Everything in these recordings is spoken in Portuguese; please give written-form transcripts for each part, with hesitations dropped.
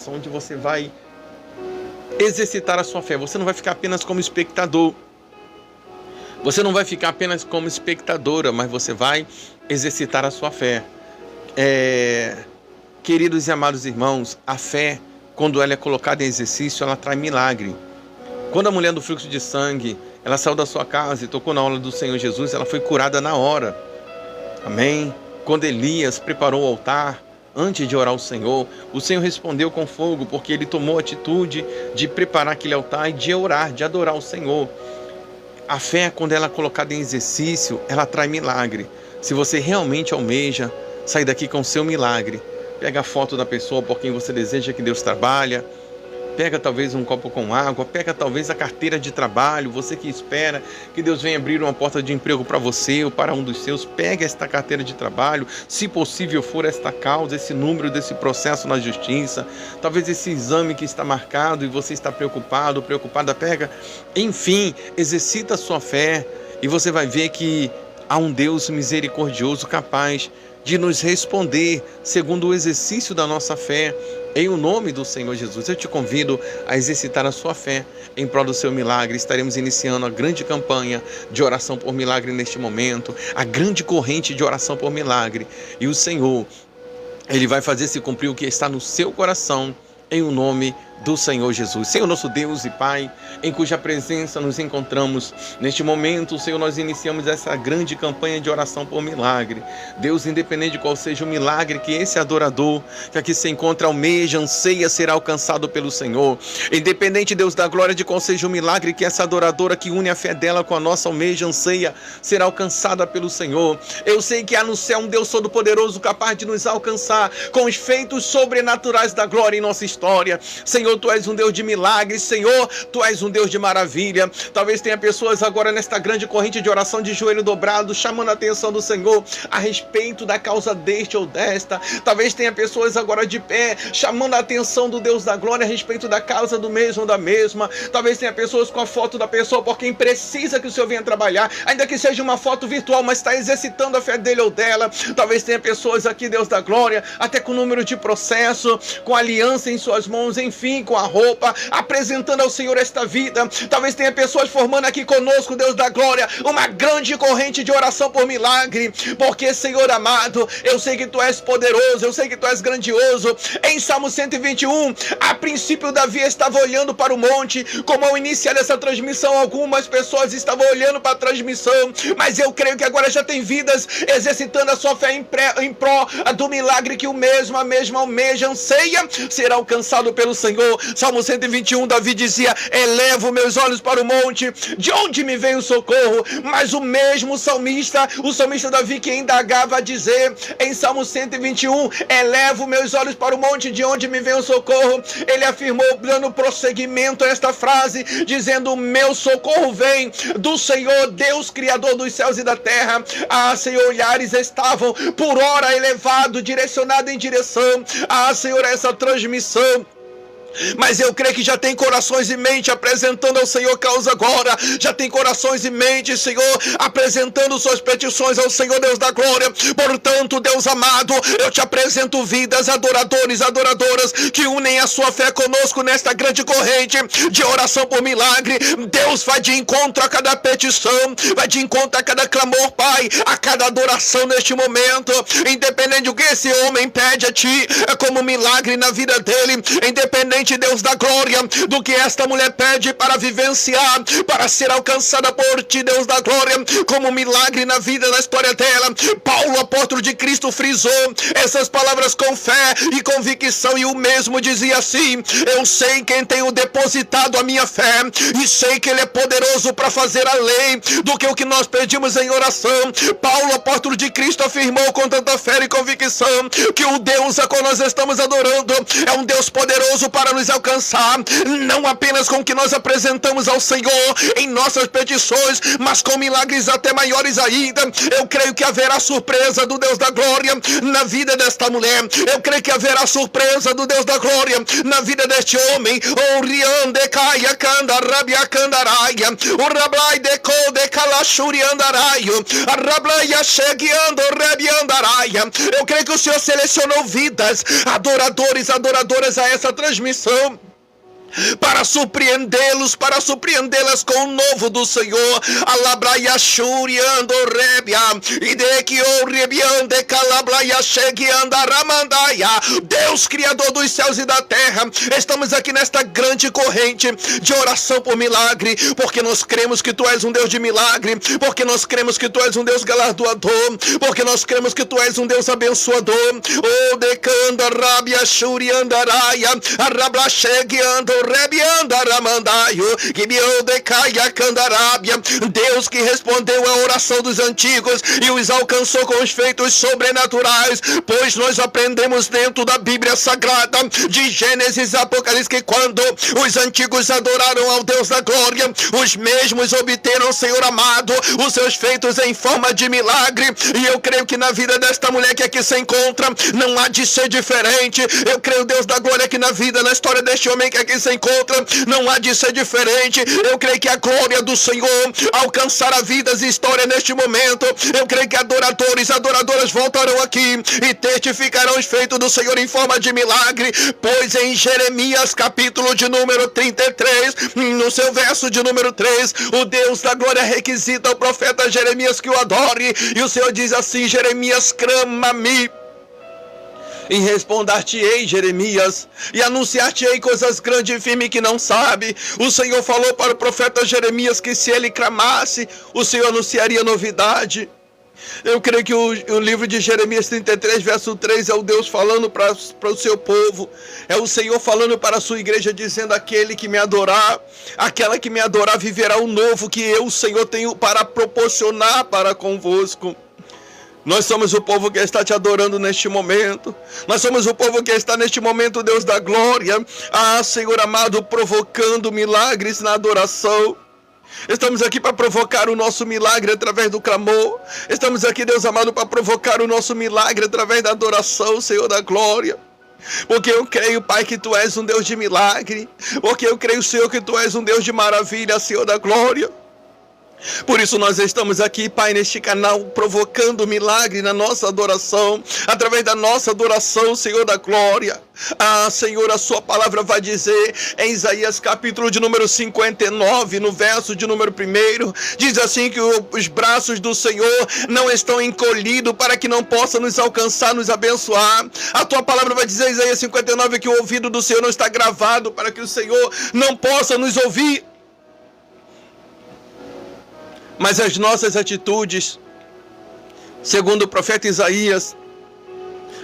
espaço onde você vai exercitar a sua fé. Você não vai ficar apenas como espectador. Você não vai ficar apenas como espectadora, mas você vai exercitar a sua fé. Queridos e amados irmãos, a fé, quando ela é colocada em exercício, ela traz milagre. Quando a mulher do fluxo de sangue, ela saiu da sua casa e tocou na orla do Senhor Jesus, ela foi curada na hora. Amém? Quando Elias preparou o altar, antes de orar ao Senhor, o Senhor respondeu com fogo, porque ele tomou a atitude de preparar aquele altar e de orar, de adorar o Senhor. A fé, quando ela é colocada em exercício, ela traz milagre. Se você realmente almeja sair daqui com o seu milagre, pega a foto da pessoa por quem você deseja que Deus trabalhe, pega talvez um copo com água, pega talvez a carteira de trabalho, você que espera que Deus venha abrir uma porta de emprego para você ou para um dos seus, pega esta carteira de trabalho, se possível for esta causa, esse número desse processo na justiça, talvez esse exame que está marcado e você está preocupado, preocupada, pega, enfim, exercita a sua fé e você vai ver que há um Deus misericordioso capaz de nos responder segundo o exercício da nossa fé, em o nome do Senhor Jesus. Eu te convido a exercitar a sua fé em prol do seu milagre. Estaremos iniciando a grande campanha de oração por milagre neste momento, a grande corrente de oração por milagre. E o Senhor, Ele vai fazer se cumprir o que está no seu coração, em o nome do Senhor Jesus. Senhor nosso Deus e Pai, em cuja presença nos encontramos neste momento, Senhor, nós iniciamos essa grande campanha de oração por milagre. Deus, independente de qual seja o milagre que esse adorador que aqui se encontra almeja, anseia ser alcançado pelo Senhor, independente, Deus da glória, de qual seja o milagre que essa adoradora que une a fé dela com a nossa almeja, anseia ser alcançada pelo Senhor, eu sei que há no céu um Deus todo-poderoso capaz de nos alcançar com os feitos sobrenaturais da glória em nossa história. Senhor, Tu és um Deus de milagres, Senhor, Tu és um Deus de maravilha. Talvez tenha pessoas agora nesta grande corrente de oração de joelho dobrado, chamando a atenção do Senhor a respeito da causa deste ou desta. Talvez tenha pessoas agora de pé, chamando a atenção do Deus da glória a respeito da causa do mesmo ou da mesma. Talvez tenha pessoas com a foto da pessoa por quem precisa que o Senhor venha trabalhar, ainda que seja uma foto virtual, mas está exercitando a fé dele ou dela. Talvez tenha pessoas aqui, Deus da glória, até com número de processo, com aliança em suas mãos, enfim, com a roupa, apresentando ao Senhor esta vida. Talvez tenha pessoas formando aqui conosco, Deus da glória, uma grande corrente de oração por milagre, porque, Senhor amado, eu sei que Tu és poderoso, eu sei que Tu és grandioso. Em Salmo 121, a princípio Davi estava olhando para o monte, como ao iniciar essa transmissão, algumas pessoas estavam olhando para a transmissão, mas eu creio que agora já tem vidas exercitando a sua fé em pró do milagre que a mesma almeja, anseia ser alcançado pelo Senhor. Salmo 121, Davi dizia: elevo meus olhos para o monte, de onde me vem o socorro? Mas o mesmo salmista, o salmista Davi, que indagava a dizer em Salmo 121, elevo meus olhos para o monte, de onde me vem o socorro, ele afirmou, dando prosseguimento a esta frase, dizendo: meu socorro vem do Senhor, Deus criador dos céus e da terra. Ah, Senhor, olhares estavam por hora elevado, direcionado em direção Senhor, essa transmissão. Mas eu creio que já tem corações em mente apresentando ao Senhor causa agora. Já tem corações em mente, Senhor, apresentando suas petições ao Senhor, Deus da glória. Portanto, Deus amado, eu te apresento vidas, adoradores, adoradoras que unem a sua fé conosco nesta grande corrente de oração por milagre. Deus vai de encontro a cada petição, vai de encontro a cada clamor, Pai, a cada adoração neste momento. Independente do que esse homem pede a Ti, como milagre na vida dele, independente, Deus da glória, do que esta mulher pede para vivenciar, para ser alcançada por Ti, Deus da glória, como milagre na vida, na história dela. Paulo, apóstolo de Cristo, frisou essas palavras com fé e convicção, e o mesmo dizia assim: eu sei quem tenho depositado a minha fé, e sei que Ele é poderoso para fazer além do que o que nós pedimos em oração. Paulo, apóstolo de Cristo, afirmou com tanta fé e convicção que o Deus a qual nós estamos adorando é um Deus poderoso para para nos alcançar, não apenas com o que nós apresentamos ao Senhor em nossas petições, mas com milagres até maiores ainda. Eu creio que haverá surpresa do Deus da glória na vida desta mulher. Eu creio que haverá surpresa do Deus da glória na vida deste homem. O riande caia canda rabia candaraia, o rablai de co de calachuri andaraio, a rablaia chegueando rebiandaraia. Eu creio que o Senhor selecionou vidas, adoradores, adoradoras a essa transmissão, para surpreendê-los, para surpreendê-las com o novo do Senhor. Alabraia shuriando rebia, e de que o rebiande calabraia chegue andaramandaia. Deus criador dos céus e da terra, estamos aqui nesta grande corrente de oração por milagre, porque nós cremos que tu és um Deus de milagre, porque nós cremos que tu és um Deus galardoador, porque nós cremos que tu és um Deus abençoador. O decanda rabia shuriandaraia, arabla chegue ando Deus que respondeu à oração dos antigos e os alcançou com os feitos sobrenaturais, pois nós aprendemos dentro da Bíblia Sagrada, de Gênesis a Apocalipse, que quando os antigos adoraram ao Deus da glória, os mesmos obteram, Senhor amado, os seus feitos em forma de milagre. E eu creio que na vida desta mulher que aqui se encontra, não há de ser diferente. Eu creio, Deus da glória, que na vida, na história deste homem que aqui se encontra, não há de ser diferente. Eu creio que a glória do Senhor alcançará vidas e história neste momento. Eu creio que adoradores, adoradoras voltarão aqui e testificarão os feitos do Senhor em forma de milagre, pois em Jeremias capítulo de número 33, no seu verso de número 3, o Deus da glória requisita ao profeta Jeremias que o adore, e o Senhor diz assim: Jeremias, clama-me e respondar-te-ei, Jeremias, e anunciar-te-ei coisas grandes e firmes que não sabe. O Senhor falou para o profeta Jeremias que se ele clamasse, o Senhor anunciaria novidade. Eu creio que o livro de Jeremias 33, verso 3, é o Deus falando para o seu povo, é o Senhor falando para a sua igreja, dizendo: aquele que me adorar, aquela que me adorar viverá o novo que eu, o Senhor, tenho para proporcionar para convosco. Nós somos o povo que está te adorando neste momento. Nós somos o povo que está neste momento, Deus da glória, Senhor amado, provocando milagres na adoração. Estamos aqui para provocar o nosso milagre através do clamor. Estamos aqui, Deus amado, para provocar o nosso milagre através da adoração, Senhor da glória. Porque eu creio, Pai, que tu és um Deus de milagre. Porque eu creio, Senhor, que tu és um Deus de maravilha, Senhor da glória. Por isso nós estamos aqui, Pai, neste canal, provocando milagre na nossa adoração, através da nossa adoração, Senhor da glória. Senhor, a sua palavra vai dizer em Isaías capítulo de número 59, no verso de número 1, diz assim que os braços do Senhor não estão encolhidos para que não possa nos alcançar, nos abençoar. A tua palavra vai dizer em Isaías 59 que o ouvido do Senhor não está gravado para que o Senhor não possa nos ouvir. Mas as nossas atitudes, segundo o profeta Isaías,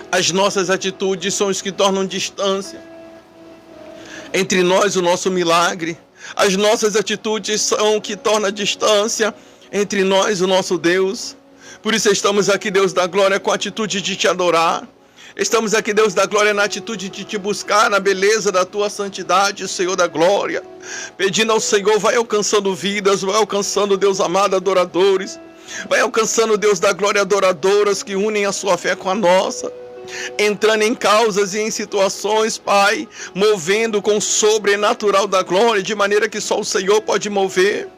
as nossas atitudes são as que tornam distância entre nós e o nosso milagre. As nossas atitudes são o que torna distância entre nós e o nosso Deus. Por isso estamos aqui, Deus da glória, com a atitude de te adorar. Estamos aqui, Deus da glória, na atitude de te buscar na beleza da tua santidade, Senhor da glória. Pedindo ao Senhor, vai alcançando vidas, vai alcançando, Deus amado, adoradores. Vai alcançando, Deus da glória, adoradoras que unem a sua fé com a nossa. Entrando em causas e em situações, Pai, movendo com o sobrenatural da glória, de maneira que só o Senhor pode mover.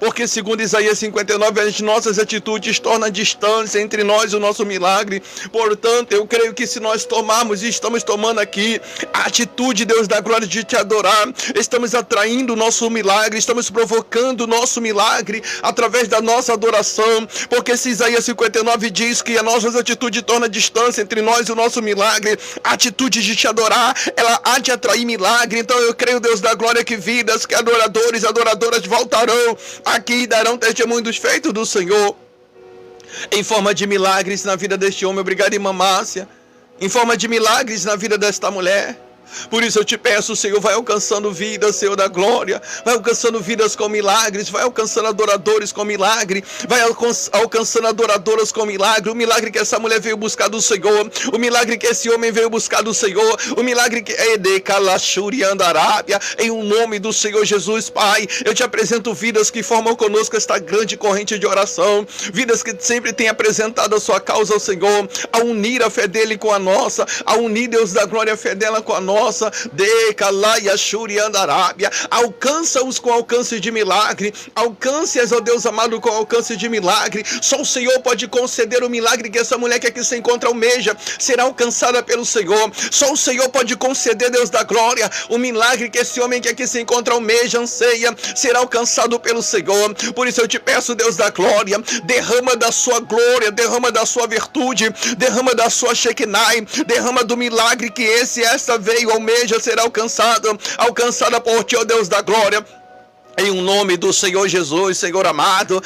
Porque segundo Isaías 59, as nossas atitudes tornam distância entre nós e o nosso milagre. Portanto, eu creio que se nós tomarmos, e estamos tomando aqui, a atitude, Deus da glória, de te adorar, estamos atraindo o nosso milagre, estamos provocando o nosso milagre através da nossa adoração. Porque se Isaías 59 diz que a nossa atitude torna distância entre nós e o nosso milagre, a atitude de te adorar, ela há de atrair milagre. Então eu creio, Deus da glória, que vidas, que adoradores, adoradoras voltarão aqui e darão testemunho dos feitos do Senhor em forma de milagres na vida deste homem. Obrigado, irmã Márcia. Em forma de milagres na vida desta mulher. Por isso eu te peço, Senhor, vai alcançando vidas, Senhor da glória, vai alcançando vidas com milagres, vai alcançando adoradores com milagre, vai alcançando adoradoras com milagre, o milagre que essa mulher veio buscar do Senhor, o milagre que esse homem veio buscar do Senhor, o milagre que é de Calachuri Andarábia, em um nome do Senhor Jesus, Pai. Eu te apresento vidas que formam conosco esta grande corrente de oração, vidas que sempre têm apresentado a sua causa ao Senhor, a unir a fé dele com a nossa, a unir, Deus da glória, a fé dela com a nossa, de Calaya Shuri Andarábia. Alcança-os com alcance de milagre, alcance-as, ó Deus amado, com alcance de milagre. Só o Senhor pode conceder o milagre que essa mulher que aqui se encontra almeja, será alcançada pelo Senhor. Só o Senhor pode conceder, Deus da glória, o milagre que esse homem que aqui se encontra almeja, anseia, será alcançado pelo Senhor. Por isso eu te peço, Deus da glória, derrama da sua glória, derrama da sua virtude, derrama da sua Shekinah, derrama do milagre que essa veio, almeja, será alcançada por ti, ó Deus da glória. Em um nome do Senhor Jesus, Senhor amado.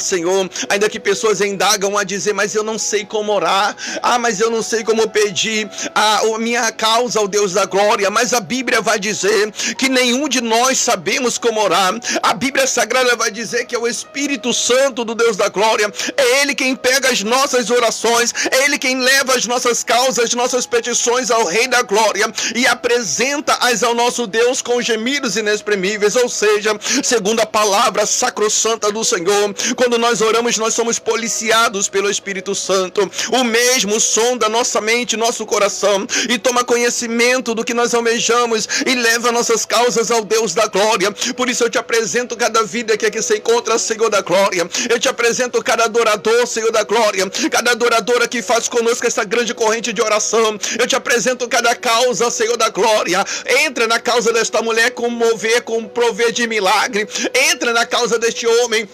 Senhor, ainda que pessoas indagam a dizer, mas eu não sei como orar, mas eu não sei como pedir a minha causa ao Deus da glória, mas a Bíblia vai dizer que nenhum de nós sabemos como orar. A Bíblia Sagrada vai dizer que é o Espírito Santo do Deus da glória, é Ele quem pega as nossas orações, é Ele quem leva as nossas causas, as nossas petições ao Rei da glória e apresenta-as ao nosso Deus com gemidos inexprimíveis, ou seja, segundo a palavra sacrossanta do Senhor, quando nós oramos, nós somos policiados pelo Espírito Santo. O mesmo sonda nossa mente, nosso coração, e toma conhecimento do que nós almejamos e leva nossas causas ao Deus da glória. Por isso eu te apresento cada vida que aqui se encontra, Senhor da glória. Eu te apresento cada adorador, Senhor da glória, cada adoradora que faz conosco essa grande corrente de oração. Eu te apresento cada causa, Senhor da glória. Entra na causa desta mulher com mover, com prover de milagre. Entra na causa deste homem.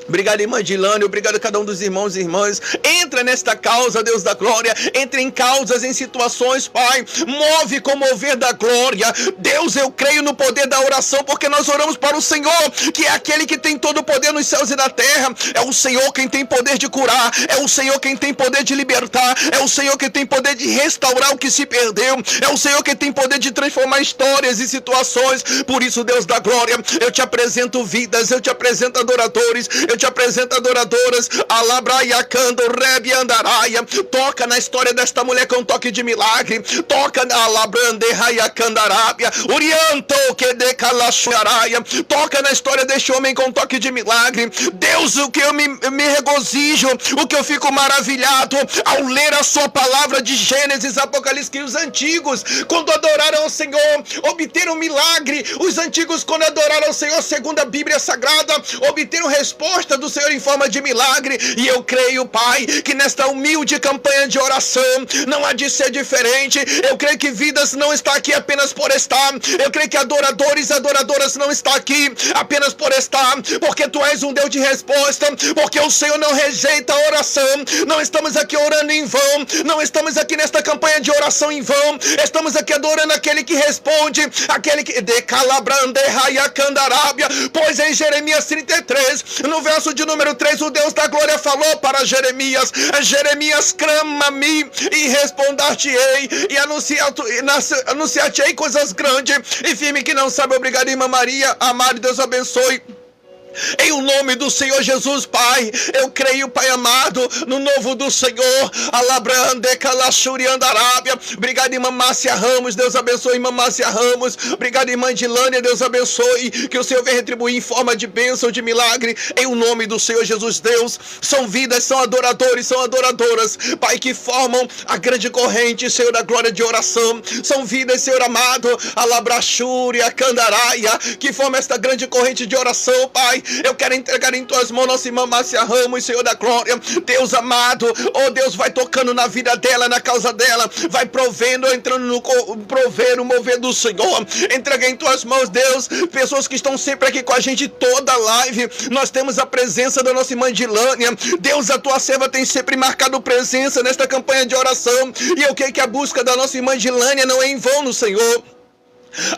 Obrigado, irmã Dilane, obrigado a cada um dos irmãos e irmãs. Entra nesta causa, Deus da glória. Entra em causas, em situações, Pai. Move com o mover da glória. Deus, eu creio no poder da oração, porque nós oramos para o Senhor, que é aquele que tem todo o poder nos céus e na terra. É o Senhor quem tem poder de curar, é o Senhor quem tem poder de libertar, é o Senhor que tem poder de restaurar o que se perdeu, é o Senhor que tem poder de transformar histórias e situações. Por isso, Deus da glória, eu te apresento vidas, eu te apresento adoradores, eu te apresento adoradoras. Alabraia Cando Rebe Andaraia. Toca na história desta mulher com um toque de milagre. Toca na Alabrande Raia Candarábia. Orianto que de Calacharaia. Toca na história deste homem com um toque de milagre. Deus, o que eu me regozijo, o que eu fico maravilhado ao ler a sua palavra de Gênesis, Apocalipse, que os antigos, quando adoraram ao Senhor, obteram milagre. Os antigos, quando adoraram ao Senhor, segundo a Bíblia Sagrada, obteram resposta do Senhor em forma de milagre. E eu creio, Pai, que nesta humilde campanha de oração não há de ser diferente. Eu creio que vidas não está aqui apenas por estar. Eu creio que adoradores e adoradoras não está aqui apenas por estar, porque Tu és um Deus de resposta, porque o Senhor não rejeita a oração. Não estamos aqui orando em vão, não estamos aqui nesta campanha de oração em vão. Estamos aqui adorando aquele que responde, aquele que de Calabrande Raia Candarábia. Pois em Jeremias 33, no verso de número 3, o Deus da glória falou para Jeremias: Jeremias, clama-me e responder-te-ei, e anunciar-te-ei coisas grandes e firme que não sabe. Obrigado, irmã Maria. Amado, Deus abençoe. Em o nome do Senhor Jesus, Pai, eu creio, Pai amado, no novo do Senhor. Alabrande Calachuri Andarábia. Obrigado, irmã Márcia Ramos, Deus abençoe, irmã Márcia Ramos. Obrigado, irmã Dilânia, Deus abençoe. Que o Senhor venha retribuir em forma de bênção, de milagre, em o nome do Senhor Jesus. Deus, são vidas, são adoradores, são adoradoras, Pai, que formam a grande corrente, Senhor, da glória de oração. São vidas, Senhor amado, Alabrachuri, a Candaraia, que formam esta grande corrente de oração, Pai. Eu quero entregar em Tuas mãos nossa irmã Márcia Ramos, Senhor da glória. Deus amado, oh Deus, vai tocando na vida dela, na causa dela, vai provendo, entrando no prover, o mover do Senhor. Entrega em Tuas mãos, Deus, pessoas que estão sempre aqui com a gente toda a live. Nós temos a presença da nossa irmã Dilânia. Deus, a Tua serva tem sempre marcado presença nesta campanha de oração, e eu creio que a busca da nossa irmã Dilânia não é em vão no Senhor.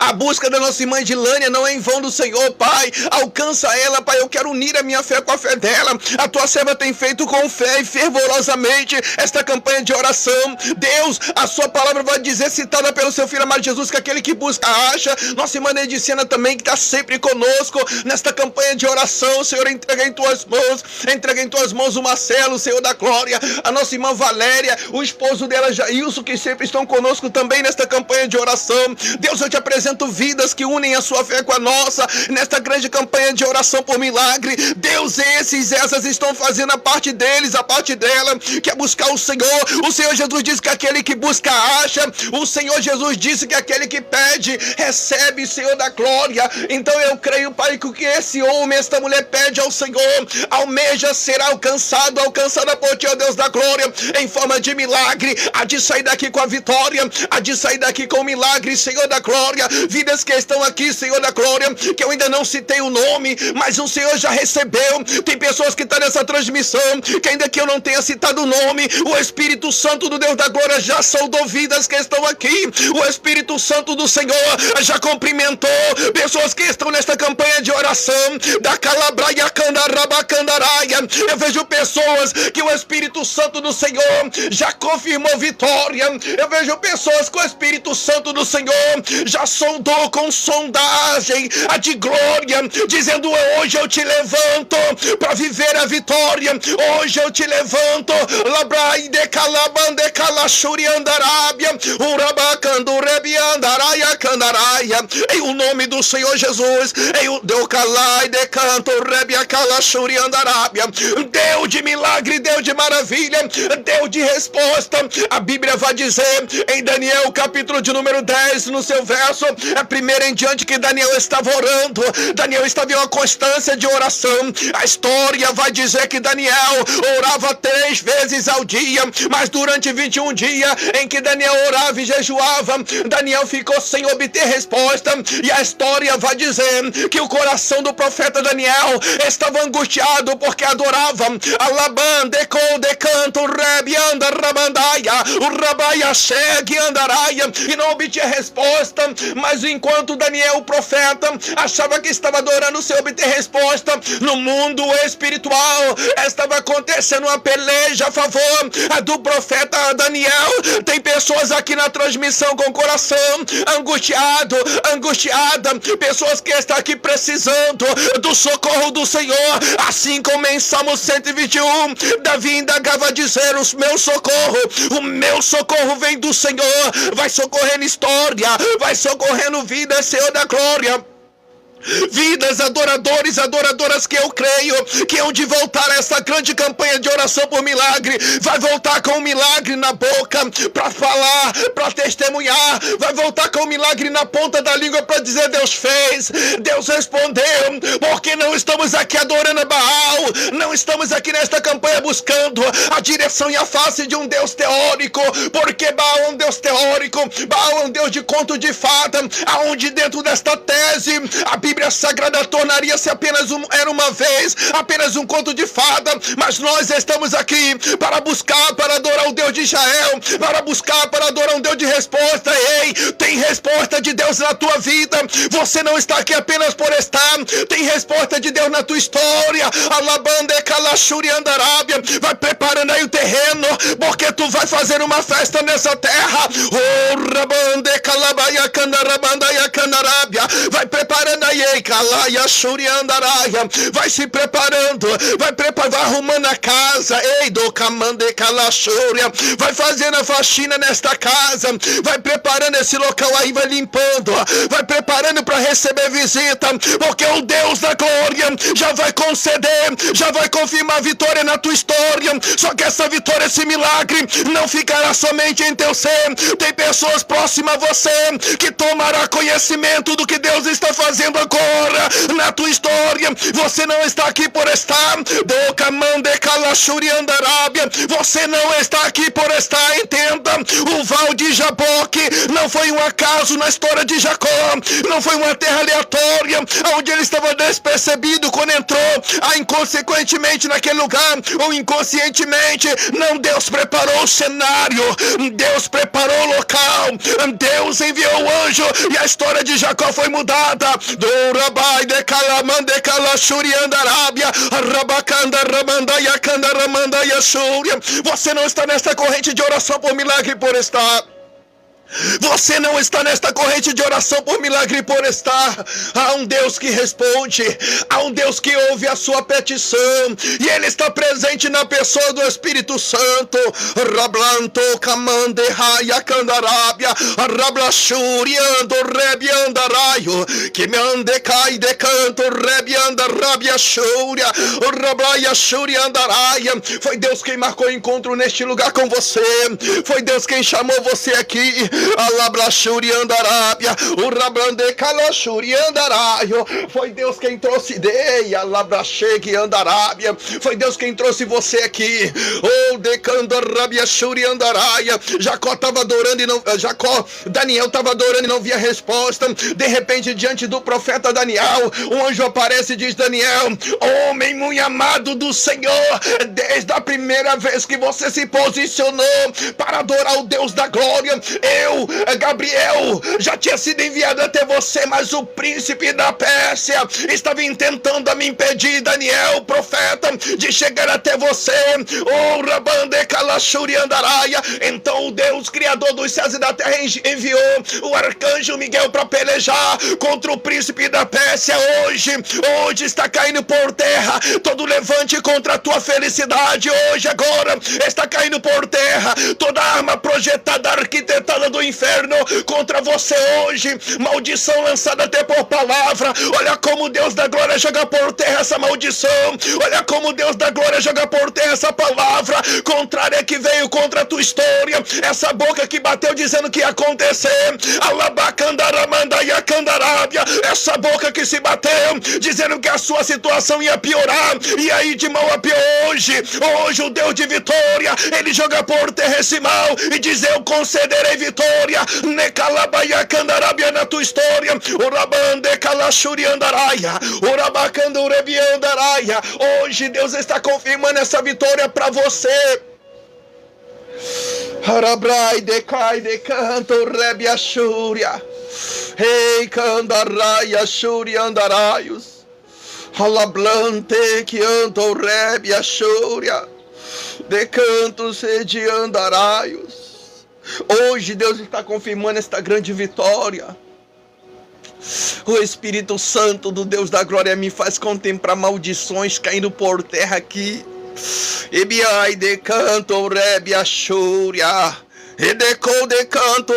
A busca da nossa irmã Edilânia não é em vão do Senhor, Pai. Alcança ela, Pai. Eu quero unir a minha fé com a fé dela. A tua serva tem feito com fé e fervorosamente esta campanha de oração. Deus, a sua palavra vai dizer, citada pelo seu filho amado Jesus, que aquele que busca acha. Nossa irmã Edicena também, que está sempre conosco nesta campanha de oração. Senhor, entrega em tuas mãos. Entrega em tuas mãos o Marcelo, Senhor da glória. A nossa irmã Valéria, o esposo dela, Jailson, que sempre estão conosco também nesta campanha de oração. Deus, eu te apresento vidas que unem a sua fé com a nossa, nesta grande campanha de oração por milagre. Deus, essas estão fazendo a parte deles, a parte dela, que é buscar o Senhor. O Senhor Jesus disse que aquele que busca, acha. O Senhor Jesus disse que aquele que pede, recebe, Senhor da glória. Então eu creio, Pai, que o que esse homem, esta mulher pede ao Senhor, almeja ser alcançada por Ti, ó Deus da glória, em forma de milagre. Há de sair daqui com a vitória, há de sair daqui com o milagre, Senhor da glória. Vidas que estão aqui, Senhor da glória, que eu ainda não citei o nome, mas o Senhor já recebeu. Tem pessoas que estão nessa transmissão, que ainda que eu não tenha citado o nome, o Espírito Santo do Deus da glória já saudou vidas que estão aqui. O Espírito Santo do Senhor já cumprimentou pessoas que estão nesta campanha de oração da Calabraia Candarabacandaraia. Eu vejo pessoas que o Espírito Santo do Senhor já confirmou vitória. Eu vejo pessoas que o Espírito Santo do Senhor já sondou com sondagem a de glória, dizendo: hoje eu te levanto para viver a vitória. Hoje eu te levanto, labrai de calabande calachuri andarábia, urabacandurebi andaraia candaraia, em o nome do Senhor Jesus, em o Deus calai de canto rebia calachuri andarábia. Deus de milagre, Deus de maravilha, Deus de resposta. A Bíblia vai dizer em Daniel capítulo de número 10, no seu verso, a primeira em diante, que Daniel estava orando. Daniel estava em uma constância de oração. A história vai dizer que Daniel orava 3 vezes ao dia, mas durante 21 dias em que Daniel orava e jejuava, Daniel ficou sem obter resposta. E a história vai dizer que o coração do profeta Daniel estava angustiado porque adorava Alaban, Decon, Decanto, Rebi, Anda, Rabandaia, o Rabaia, Chegue, Andaraia, e não obtinha resposta. Mas enquanto Daniel, o profeta, achava que estava adorando sem obter resposta, no mundo espiritual estava acontecendo uma peleja a favor do profeta Daniel. Tem pessoas aqui na transmissão com o coração angustiada, pessoas que estão aqui precisando do socorro do Senhor, assim como em Salmo 121, Davi indagava a dizer: o meu socorro vem do Senhor. Vai socorrendo história, vai socorrendo vida, Senhor da glória. Vidas, adoradores, adoradoras, que eu creio que hão de voltar a essa grande campanha de oração por milagre. Vai voltar com um milagre na boca para falar, para testemunhar. Vai voltar com um milagre na ponta da língua para dizer: Deus fez, Deus respondeu. Porque não estamos aqui adorando a Baal, não estamos aqui nesta campanha buscando a direção e a face de um Deus teórico, porque Baal é um Deus teórico, Baal é um Deus de conto de fada, aonde dentro desta tese a Bíblia Sagrada tornaria-se apenas uma vez apenas um conto de fada. Mas nós estamos aqui para buscar, para adorar o Deus de Israel, para buscar, para adorar um Deus de resposta. Ei, tem resposta de Deus na tua vida. Você não está aqui apenas por estar, tem resposta de Deus na tua história. Alabande calachuri andarábia. Vai preparando aí o terreno, porque tu vai fazer uma festa nessa terra. Oh, rabande calabaia candarabandaya candarábia. Vai preparando aí, calaia shuri andaraia. Vai se preparando, vai arrumando a casa. Ei, do camande calachúria. Vai fazendo a faxina nesta casa, vai preparando esse local aí, vai limpando, vai preparando para receber visita, porque o Deus da glória já vai conceder, já vai confirmar a vitória na tua história. Só que essa vitória, esse milagre, não ficará somente em teu ser. Tem pessoas próximas a você que tomará conhecimento do que Deus está fazendo agora na tua história. Você não está aqui por estar, do camande calachuri andarábia. Você não está aqui por estar, entenda. O Val de Jaboque não foi um acaso na história de Jacó, não foi uma terra aleatória onde ele estava despercebido quando entrou inconsequentemente naquele lugar, ou inconscientemente. Não, Deus preparou o cenário, Deus preparou o local, Deus enviou o anjo e a história de Jacó foi mudada. Você não está nesta corrente de oração por milagre por estar. Você não está nesta corrente de oração por milagre por estar. Há um Deus que responde, há um Deus que ouve a sua petição, e Ele está presente na pessoa do Espírito Santo. Rablanto camande raia candarabia, rablachuriando rebiandaraio, que me ande cai de canto rebiandarabia churia, rablaia churiandaraia. Foi Deus quem marcou o encontro neste lugar com você. Foi Deus quem chamou você aqui. Alabrachuriandarábia, o rablande calachuriandaraio. Foi Deus quem trouxe Deia, alabracheguiandarábia. Foi Deus quem trouxe você aqui. Oh, decandarabia churiandaraia. Jacó estava adorando e não. Daniel estava adorando e não via resposta. De repente, diante do profeta Daniel, um anjo aparece e diz: Daniel, homem muito amado do Senhor, desde a primeira vez que você se posicionou para adorar o Deus da glória, eu, Gabriel, já tinha sido enviado até você, mas o príncipe da Pérsia estava intentando a me impedir, Daniel, profeta, de chegar até você. Oh, Rabande Kalashuriandaraia. Então o Deus criador dos céus e da terra enviou o arcanjo Miguel para pelejar contra o príncipe da Pérsia. Hoje está caindo por terra todo levante contra a tua felicidade. Hoje, agora, está caindo por terra toda arma projetada, arquitetada do inferno contra você hoje. Maldição lançada até por palavra. Olha como Deus da glória joga por terra essa maldição. Olha como Deus da glória joga por terra essa palavra contrária que veio contra a tua história. Essa boca que bateu dizendo que ia acontecer. Alabacandaramandaiacandarábia. Essa boca que se bateu dizendo que a sua situação ia piorar. E aí de mal a pior hoje o Deus de vitória, Ele joga por terra esse mal e diz: eu concederei vitória. Necalabaiacandarábia na tua história. Urabande calachuriandaraia. Urabacandurebiandaraia. Hoje Deus está confirmando essa vitória para você. Harabrai decai de canto rebiachuria. Ei candaraia churiandaraios. Halablante que ando rebiachuria. De cantos de andaraios. Hoje Deus está confirmando esta grande vitória. O Espírito Santo do Deus da glória me faz contemplar maldições caindo por terra aqui. Ebiai de canto rebiachuria. Edecou de canto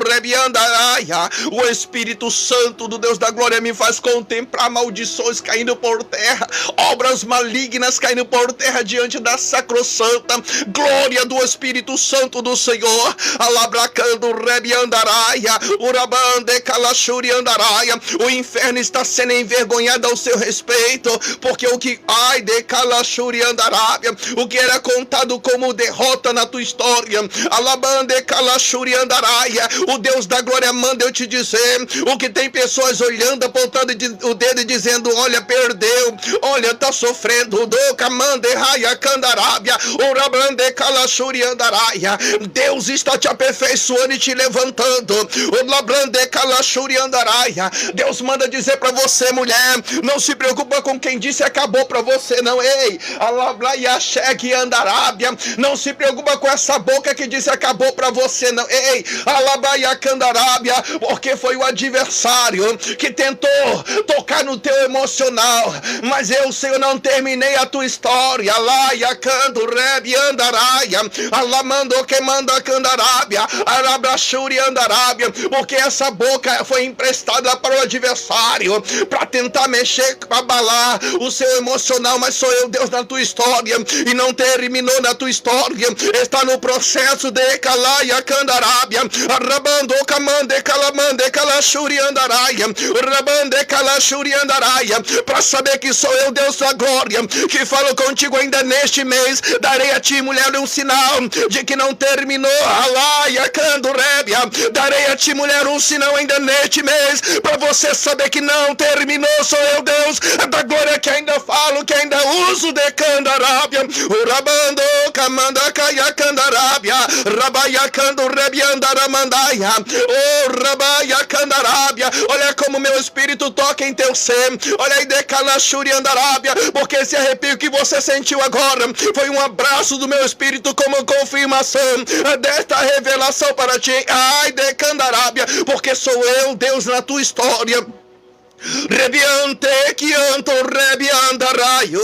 rebiandaraia. O Espírito Santo do Deus da glória me faz contemplar maldições caindo por terra, obras malignas caindo por terra diante da sacrossanta glória do Espírito Santo do Senhor. Alabracando rebiandaraia, urabande calachuriandaraia. O inferno está sendo envergonhado ao seu respeito, porque o que ai de calachuriandarábia, o que era contado como derrota na tua história, Alabande calachuriandaraia. O Deus da glória manda eu te dizer: o que tem pessoas olhando, apontando o dedo e dizendo: olha, perdeu, olha, tá sofrendo. Do camande raia candarábia, urabande calachuriandaraia. Deus está te aperfeiçoando e te levantando. Ulabrande calachuriandaraia. Deus manda dizer para você, mulher: não se preocupa com quem disse acabou para você, não. Ei, alablaia chegue andarábia. Não se preocupa com essa boca que disse acabou para você, não. Ei, alabaia candarábia, porque foi o adversário que tentou tocar no teu emocional, mas eu, Senhor, não terminei a tua história. Alaia cando rebi andaraia, alamando que manda candarábia, arabrachuri andarábia, porque essa boca foi emprestada para o adversário, para tentar mexer, para abalar o seu emocional, mas sou eu, Deus, na tua história, e não terminou na tua história, está no processo de calaia candarábia, arrabando camande calamande calachuri andaraia, rabande calachuri andaraia, para saber que sou eu, Deus da glória, que falo contigo ainda neste mês. Darei a ti, mulher, um sinal de que não terminou. Alaia candurébia, darei a ti, mulher, um sinal ainda neste mês, para você saber que não terminou. Sou eu, Deus da glória, que ainda falo, que ainda uso de candarábia, urabando camanda caia candarábia, Rabaiacando rebiandaramandaya. Oh, rabaiacandarábia. Olha como meu espírito toca em teu ser. Olha aí, decalachuriandarábia. Porque esse arrepio que você sentiu agora foi um abraço do meu espírito como confirmação desta revelação para ti. Ai, decandarábia, porque sou eu, Deus, na tua história. Rebiante chianto rebiandaraio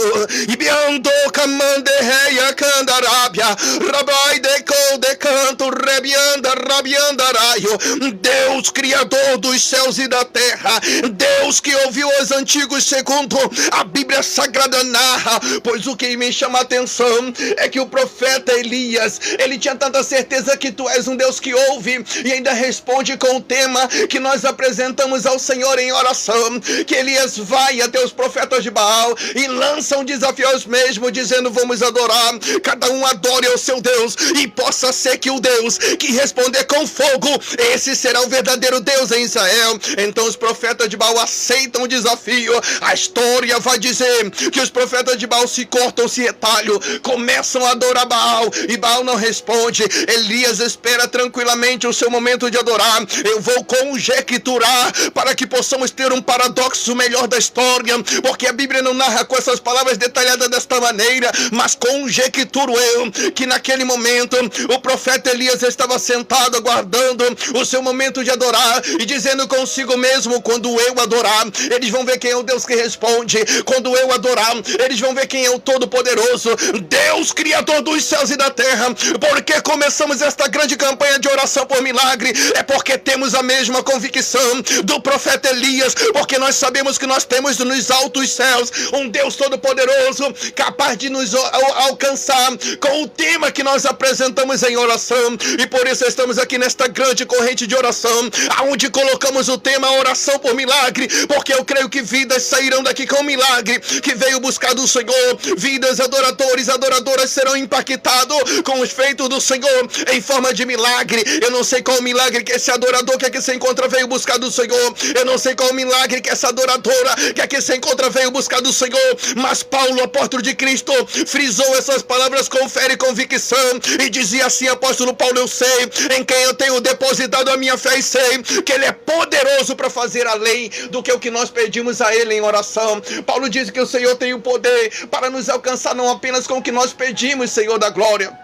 ibiando camandereia candarabia rabai de canto rebiandaraio. Deus criador dos céus e da terra, Deus que ouviu os antigos segundo a Bíblia Sagrada narra. Pois o que me chama a atenção é que o profeta Elias, ele tinha tanta certeza que tu és um Deus que ouve e ainda responde com o tema que nós apresentamos ao Senhor em oração, que Elias vai até os profetas de Baal e lança um desafio aos mesmos, dizendo: vamos adorar, cada um adore ao seu Deus, e possa ser que o Deus que responder com fogo, esse será o verdadeiro Deus em Israel. Então os profetas de Baal aceitam o desafio. A história vai dizer que os profetas de Baal se cortam, se retalham, começam a adorar Baal, e Baal não responde. Elias espera tranquilamente o seu momento de adorar. Eu vou conjecturar para que possamos ter um paradoxo melhor da história, porque a Bíblia não narra com essas palavras detalhadas desta maneira, mas conjecturo eu que naquele momento o profeta Elias estava sentado aguardando o seu momento de adorar e dizendo consigo mesmo: quando eu adorar, eles vão ver quem é o Deus que responde. Quando eu adorar, eles vão ver quem é o Todo-Poderoso, Deus criador dos céus e da terra. Porque começamos esta grande campanha de oração por milagre, é porque temos a mesma convicção do profeta Elias, porque nós sabemos que nós temos nos altos céus um Deus Todo-Poderoso capaz de nos alcançar com o tema que nós apresentamos em oração. E por isso estamos aqui nesta grande corrente de oração, aonde colocamos o tema oração por milagre, porque eu creio que vidas sairão daqui com milagre que veio buscar do Senhor. Vidas, adoradores, adoradoras serão impactados com os feitos do Senhor em forma de milagre. Eu não sei qual milagre que esse adorador que aqui se encontra veio buscar do Senhor. Eu não sei qual milagre que essa adoradora que aqui se encontra veio buscar do Senhor, mas Paulo, apóstolo de Cristo, frisou essas palavras com fé e convicção e dizia assim: apóstolo Paulo, eu sei em quem eu tenho depositado a minha fé e sei que ele é poderoso para fazer além do que o que nós pedimos a ele em oração. Paulo diz que o Senhor tem o poder para nos alcançar não apenas com o que nós pedimos, Senhor da glória,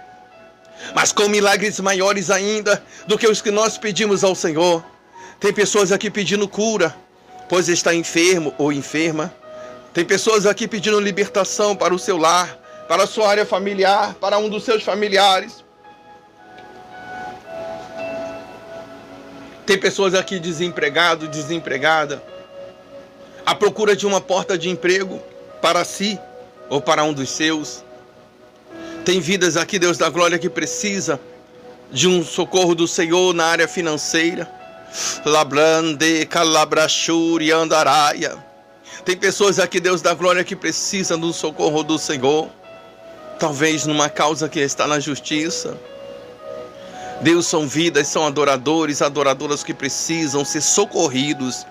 mas com milagres maiores ainda do que os que nós pedimos ao Senhor. Tem pessoas aqui pedindo cura, pois está enfermo ou enferma. Tem pessoas aqui pedindo libertação para o seu lar, para a sua área familiar, para um dos seus familiares. Tem pessoas aqui desempregado, desempregada, à procura de uma porta de emprego para si ou para um dos seus. Tem vidas aqui, Deus da glória, que precisa de um socorro do Senhor na área financeira. Labrande, calabrachuri, andaraia. Tem pessoas aqui, Deus da glória, que precisam do socorro do Senhor, talvez numa causa que está na justiça. Deus, são vidas, são adoradores, adoradoras que precisam ser socorridas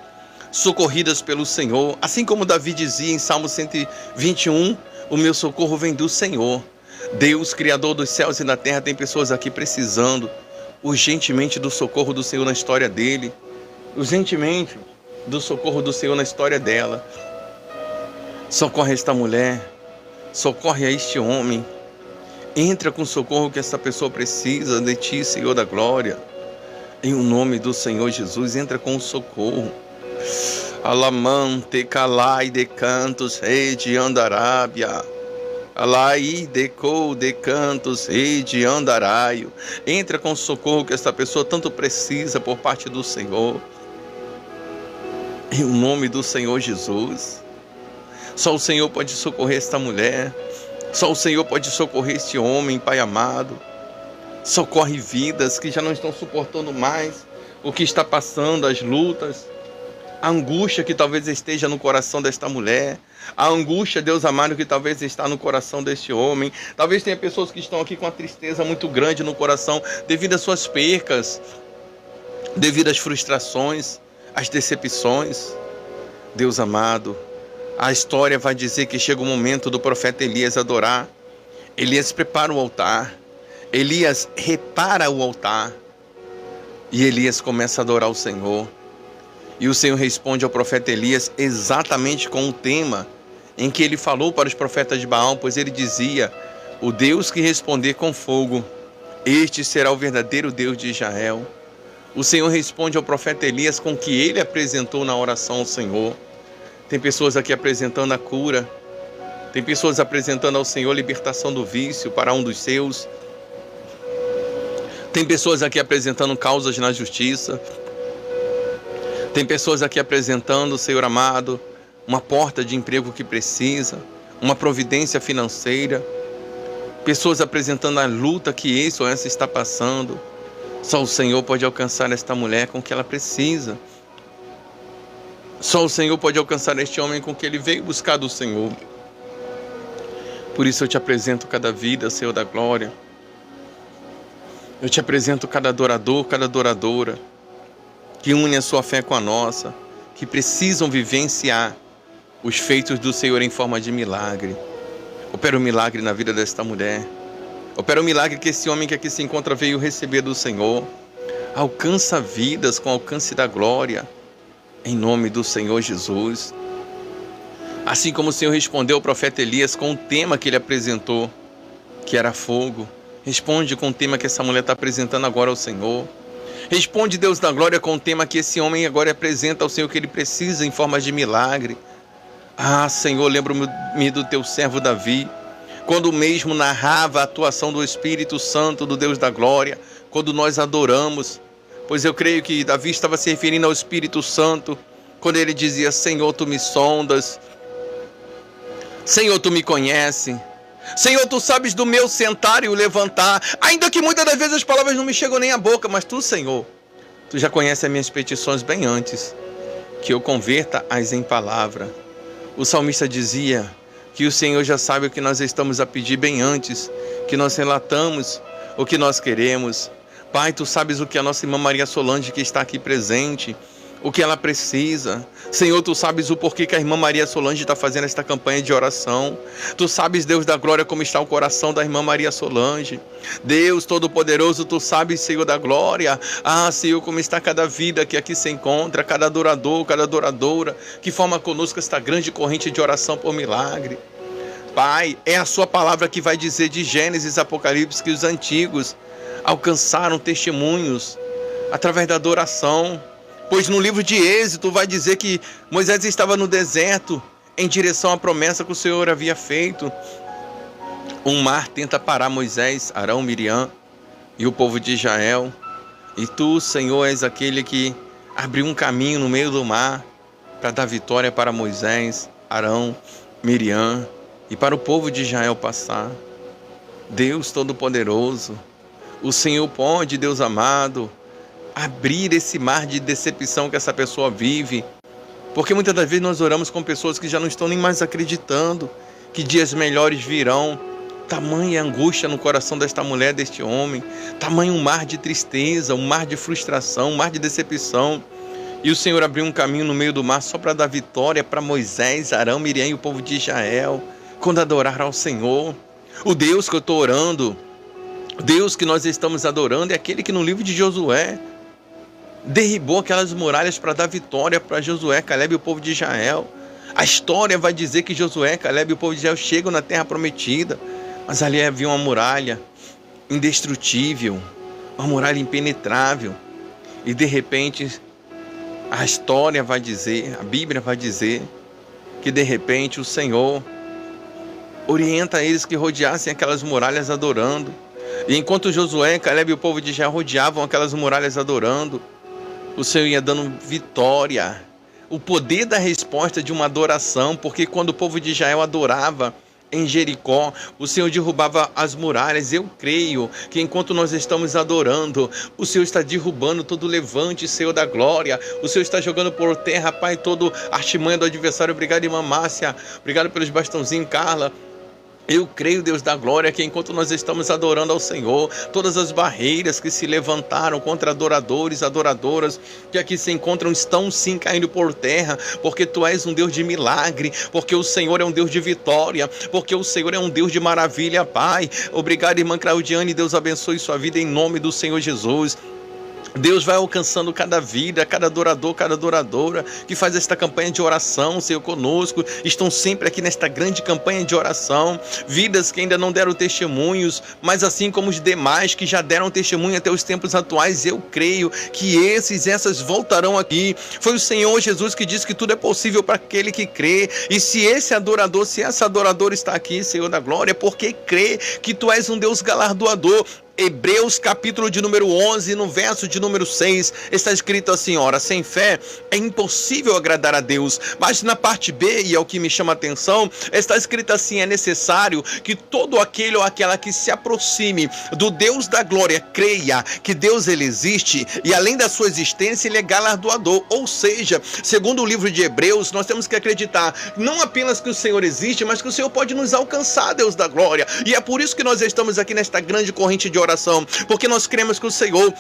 pelo Senhor. Assim como Davi dizia em Salmo 121, o meu socorro vem do Senhor. Deus, criador dos céus e da terra, tem pessoas aqui precisando urgentemente do socorro do Senhor na história dele, urgentemente do socorro do Senhor na história dela. Socorre esta mulher, socorre a este homem. Entra com o socorro que essa pessoa precisa de ti, Senhor da glória. Em o nome do Senhor Jesus, entra com o socorro. Alamante, calai de cantos, rei de Andarábia. Alai deco de cantos, rei de Andaraio. Entra com o socorro que essa pessoa tanto precisa por parte do Senhor. Em o nome do Senhor Jesus. Só o Senhor pode socorrer esta mulher. Só o Senhor pode socorrer este homem, Pai amado. Socorre vidas que já não estão suportando mais o que está passando, as lutas, a angústia que talvez esteja no coração desta mulher, a angústia, Deus amado, que talvez está no coração deste homem. Talvez tenha pessoas que estão aqui com uma tristeza muito grande no coração devido às suas percas, devido às frustrações, às decepções. Deus amado, a história vai dizer que chega o momento do profeta Elias adorar. Elias prepara o altar. Elias repara o altar e Elias começa a adorar o Senhor. E o Senhor responde ao profeta Elias exatamente com o tema em que ele falou para os profetas de Baal, pois ele dizia: o Deus que responder com fogo, este será o verdadeiro Deus de Israel. O Senhor responde ao profeta Elias com o que ele apresentou na oração ao Senhor. Tem pessoas aqui apresentando a cura, tem pessoas apresentando ao Senhor a libertação do vício para um dos seus. Tem pessoas aqui apresentando causas na justiça. Tem pessoas aqui apresentando, Senhor amado, uma porta de emprego que precisa, uma providência financeira. Pessoas apresentando a luta que esse ou essa está passando. Só o Senhor pode alcançar esta mulher com o que ela precisa. Só o Senhor pode alcançar este homem com o que ele veio buscar do Senhor. Por isso eu te apresento cada vida, Senhor da glória. Eu te apresento cada adorador, cada adoradora que une a sua fé com a nossa, que precisam vivenciar os feitos do Senhor em forma de milagre. Opera um milagre na vida desta mulher. Opera um milagre que esse homem que aqui se encontra veio receber do Senhor. Alcança vidas com alcance da glória, em nome do Senhor Jesus. Assim como o Senhor respondeu ao profeta Elias com o tema que ele apresentou, que era fogo, responde com o tema que essa mulher está apresentando agora ao Senhor. Responde, Deus da glória, com o tema que esse homem agora apresenta ao Senhor, que ele precisa em forma de milagre. Ah, Senhor, lembro-me do teu servo Davi, quando mesmo narrava a atuação do Espírito Santo, do Deus da glória, quando nós adoramos. Pois eu creio que Davi estava se referindo ao Espírito Santo, quando ele dizia: Senhor, tu me sondas, Senhor, tu me conhece, Senhor, tu sabes do meu sentar e o levantar, ainda que muitas das vezes as palavras não me chegam nem à boca, mas tu, Senhor, tu já conheces as minhas petições bem antes que eu converta-as em palavra. O salmista dizia que o Senhor já sabe o que nós estamos a pedir bem antes que nós relatamos o que nós queremos. Pai, tu sabes o que a nossa irmã Maria Solange, que está aqui presente, o que ela precisa. Senhor, tu sabes o porquê que a irmã Maria Solange está fazendo esta campanha de oração. Tu sabes, Deus da glória, como está o coração da irmã Maria Solange. Deus Todo-Poderoso, tu sabes, Senhor da glória, Senhor, como está cada vida que aqui se encontra, cada adorador, cada adoradora, que forma conosco esta grande corrente de oração por milagre. Pai, é a sua palavra que vai dizer de Gênesis, Apocalipse, que os antigos alcançaram testemunhos através da adoração. Pois no livro de Êxodo vai dizer que Moisés estava no deserto em direção à promessa que o Senhor havia feito. Um mar tenta parar Moisés, Arão, Miriam e o povo de Israel. E tu, Senhor, és aquele que abriu um caminho no meio do mar para dar vitória para Moisés, Arão, Miriam e para o povo de Israel passar. Deus Todo-Poderoso, o Senhor pode, Deus amado, abrir esse mar de decepção que essa pessoa vive, porque muitas das vezes nós oramos com pessoas que já não estão nem mais acreditando que dias melhores virão. Tamanha angústia no coração desta mulher, deste homem, tamanho um mar de tristeza, um mar de frustração, um mar de decepção. E o Senhor abriu um caminho no meio do mar só para dar vitória para Moisés, Arão, Miriam e o povo de Israel, quando adoraram ao Senhor. O Deus que eu estou orando, o Deus que nós estamos adorando, é aquele que no livro de Josué derribou aquelas muralhas para dar vitória para Josué, Calebe e o povo de Israel. A história vai dizer que Josué, Calebe e o povo de Israel chegam na terra prometida, mas ali havia uma muralha indestrutível, uma muralha impenetrável. E de repente, a história vai dizer, a Bíblia vai dizer, que de repente o Senhor orienta eles que rodeassem aquelas muralhas adorando. E enquanto Josué, Calebe e o povo de Israel rodeavam aquelas muralhas adorando, o Senhor ia dando vitória. O poder da resposta de uma adoração, porque quando o povo de Israel adorava em Jericó, o Senhor derrubava as muralhas. Eu creio que enquanto nós estamos adorando, o Senhor está derrubando todo levante, Senhor da glória. O Senhor está jogando por terra, Pai, todo artimanha do adversário. Obrigado, irmã Márcia. Obrigado pelos bastãozinhos, Carla. Eu creio, Deus da glória, que enquanto nós estamos adorando ao Senhor, todas as barreiras que se levantaram contra adoradores, adoradoras, que aqui se encontram, estão sim caindo por terra, porque Tu és um Deus de milagre, porque o Senhor é um Deus de vitória, porque o Senhor é um Deus de maravilha, Pai. Obrigado, irmã Claudiane, Deus abençoe sua vida em nome do Senhor Jesus. Deus vai alcançando cada vida, cada adorador, cada adoradora que faz esta campanha de oração, Senhor, conosco, estão sempre aqui nesta grande campanha de oração, vidas que ainda não deram testemunhos, mas assim como os demais que já deram testemunho até os tempos atuais, eu creio que essas voltarão aqui. Foi o Senhor Jesus que disse que tudo é possível para aquele que crê, e se esse adorador, se essa adoradora está aqui, Senhor da glória, é porque crê que Tu és um Deus galardoador. Hebreus capítulo de número 11, no verso de número 6, está escrito assim: ora, sem fé é impossível agradar a Deus. Mas na parte B, e é o que me chama a atenção, está escrito assim: é necessário que todo aquele ou aquela que se aproxime do Deus da glória creia que Deus ele existe, e além da sua existência ele é galardoador. Ou seja, segundo o livro de Hebreus, nós temos que acreditar não apenas que o Senhor existe, mas que o Senhor pode nos alcançar, Deus da glória. E é por isso que nós estamos aqui nesta grande corrente de oração, porque nós cremos que o Senhor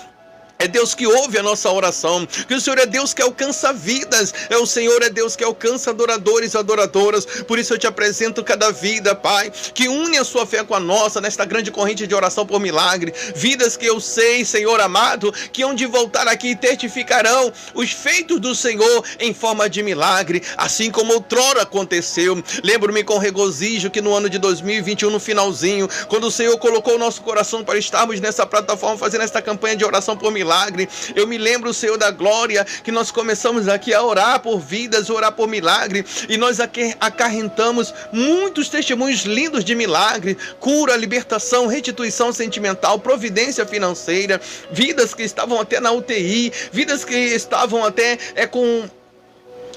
é Deus que ouve a nossa oração, que o Senhor é Deus que alcança vidas, o Senhor é Deus que alcança adoradores e adoradoras. Por isso eu te apresento cada vida, Pai, que une a sua fé com a nossa, nesta grande corrente de oração por milagre, vidas que eu sei, Senhor amado, que hão de voltar aqui e testificarão os feitos do Senhor em forma de milagre, assim como outrora aconteceu. Lembro-me com regozijo que no ano de 2021, no finalzinho, quando o Senhor colocou o nosso coração para estarmos nessa plataforma, fazendo esta campanha de oração por milagre, eu me lembro, Senhor da glória, que nós começamos aqui a orar por vidas, orar por milagre, e nós acarretamos muitos testemunhos lindos de milagre, cura, libertação, restituição sentimental, providência financeira, vidas que estavam até na UTI, vidas que estavam até com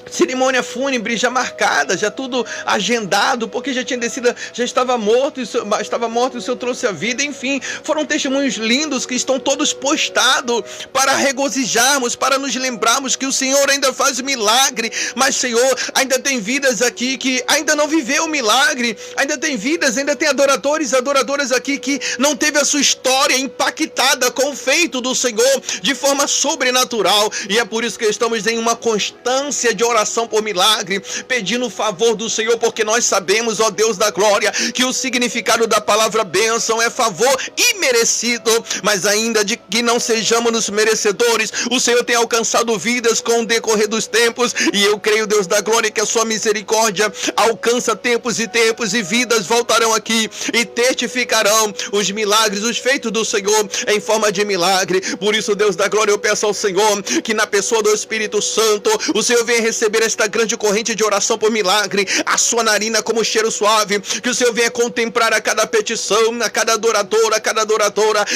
cerimônia fúnebre já marcada, já tudo agendado, porque já tinha descido, já estava morto, e o Senhor trouxe a vida. Enfim, foram testemunhos lindos que estão todos postados para regozijarmos, para nos lembrarmos que o Senhor ainda faz milagre. Mas, Senhor, ainda tem vidas aqui que ainda não viveu o milagre, ainda tem vidas, ainda tem adoradores e adoradoras aqui que não teve a sua história impactada com o feito do Senhor de forma sobrenatural, e é por isso que estamos em uma constância de oração por milagre, pedindo o favor do Senhor, porque nós sabemos, ó Deus da glória, que o significado da palavra bênção é favor imerecido, mas ainda de que não sejamos nos merecedores, o Senhor tem alcançado vidas com o decorrer dos tempos, e eu creio, Deus da glória, que a sua misericórdia alcança tempos, e vidas voltarão aqui e testificarão os milagres, os feitos do Senhor em forma de milagre. Por isso, Deus da glória, eu peço ao Senhor que na pessoa do Espírito Santo, o Senhor venha receber esta grande corrente de oração por milagre, a sua narina como cheiro suave, que o Senhor venha contemplar a cada petição, a cada adoradora,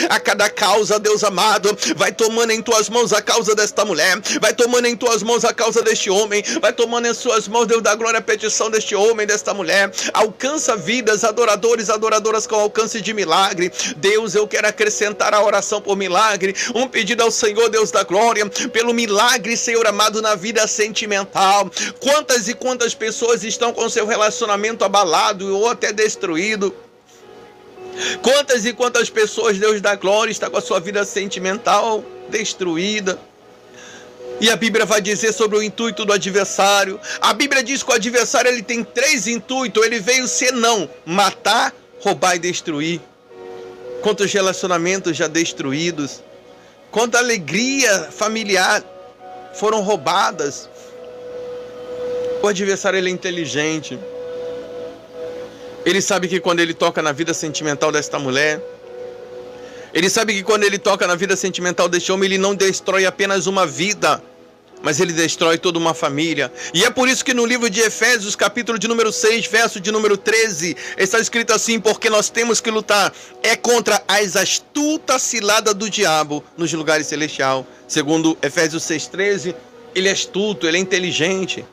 a cada causa, Deus amado. Vai tomando em tuas mãos a causa desta mulher, vai tomando em tuas mãos a causa deste homem, vai tomando em suas mãos, Deus da glória, a petição deste homem, desta mulher. Alcança vidas, adoradores, adoradoras com alcance de milagre. Deus, eu quero acrescentar a oração por milagre, um pedido ao Senhor, Deus da glória, pelo milagre, Senhor amado, na vida sentimental. Quantas e quantas pessoas estão com seu relacionamento abalado ou até destruído? Quantas e quantas pessoas, Deus da glória, está com a sua vida sentimental destruída? E a Bíblia vai dizer sobre o intuito do adversário. A Bíblia diz que o adversário ele tem 3 intuitos. Ele veio senão matar, roubar e destruir. Quantos relacionamentos já destruídos, quanta alegria familiar foram roubadas. O adversário ele é inteligente. Ele sabe que quando ele toca na vida sentimental desta mulher, ele sabe que quando ele toca na vida sentimental deste homem, ele não destrói apenas uma vida, mas ele destrói toda uma família. E é por isso que no livro de Efésios, capítulo de número 6, verso de número 13, está escrito assim: porque nós temos que lutar contra as astutas ciladas do diabo nos lugares celestiais. Segundo Efésios 6,13, ele é astuto, ele é inteligente.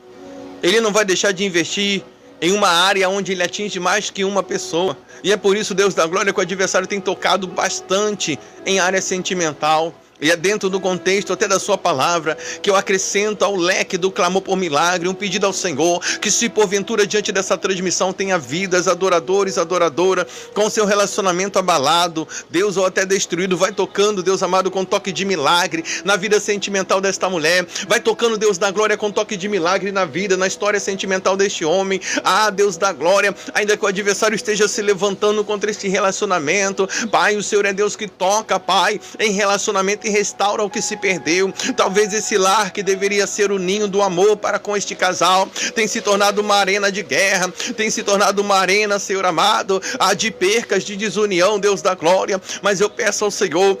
Ele não vai deixar de investir em uma área onde ele atinge mais que uma pessoa. E é por isso, Deus da glória, que o adversário tem tocado bastante em área sentimental. E é dentro do contexto até da sua palavra que eu acrescento ao leque do clamor por milagre um pedido ao Senhor, que se porventura diante dessa transmissão tenha vidas, adoradores, adoradora, com seu relacionamento abalado, Deus, ou até destruído, vai tocando, Deus amado, com toque de milagre na vida sentimental desta mulher, vai tocando, Deus da glória, com toque de milagre na vida, na história sentimental deste homem. Ah, Deus da glória, ainda que o adversário esteja se levantando contra este relacionamento, Pai, o Senhor é Deus que toca, Pai, em relacionamento e restaura o que se perdeu. Talvez esse lar que deveria ser o ninho do amor para com este casal tem se tornado uma arena de guerra, tem se tornado uma arena, Senhor amado, de percas, de desunião, Deus da glória. Mas eu peço ao Senhor,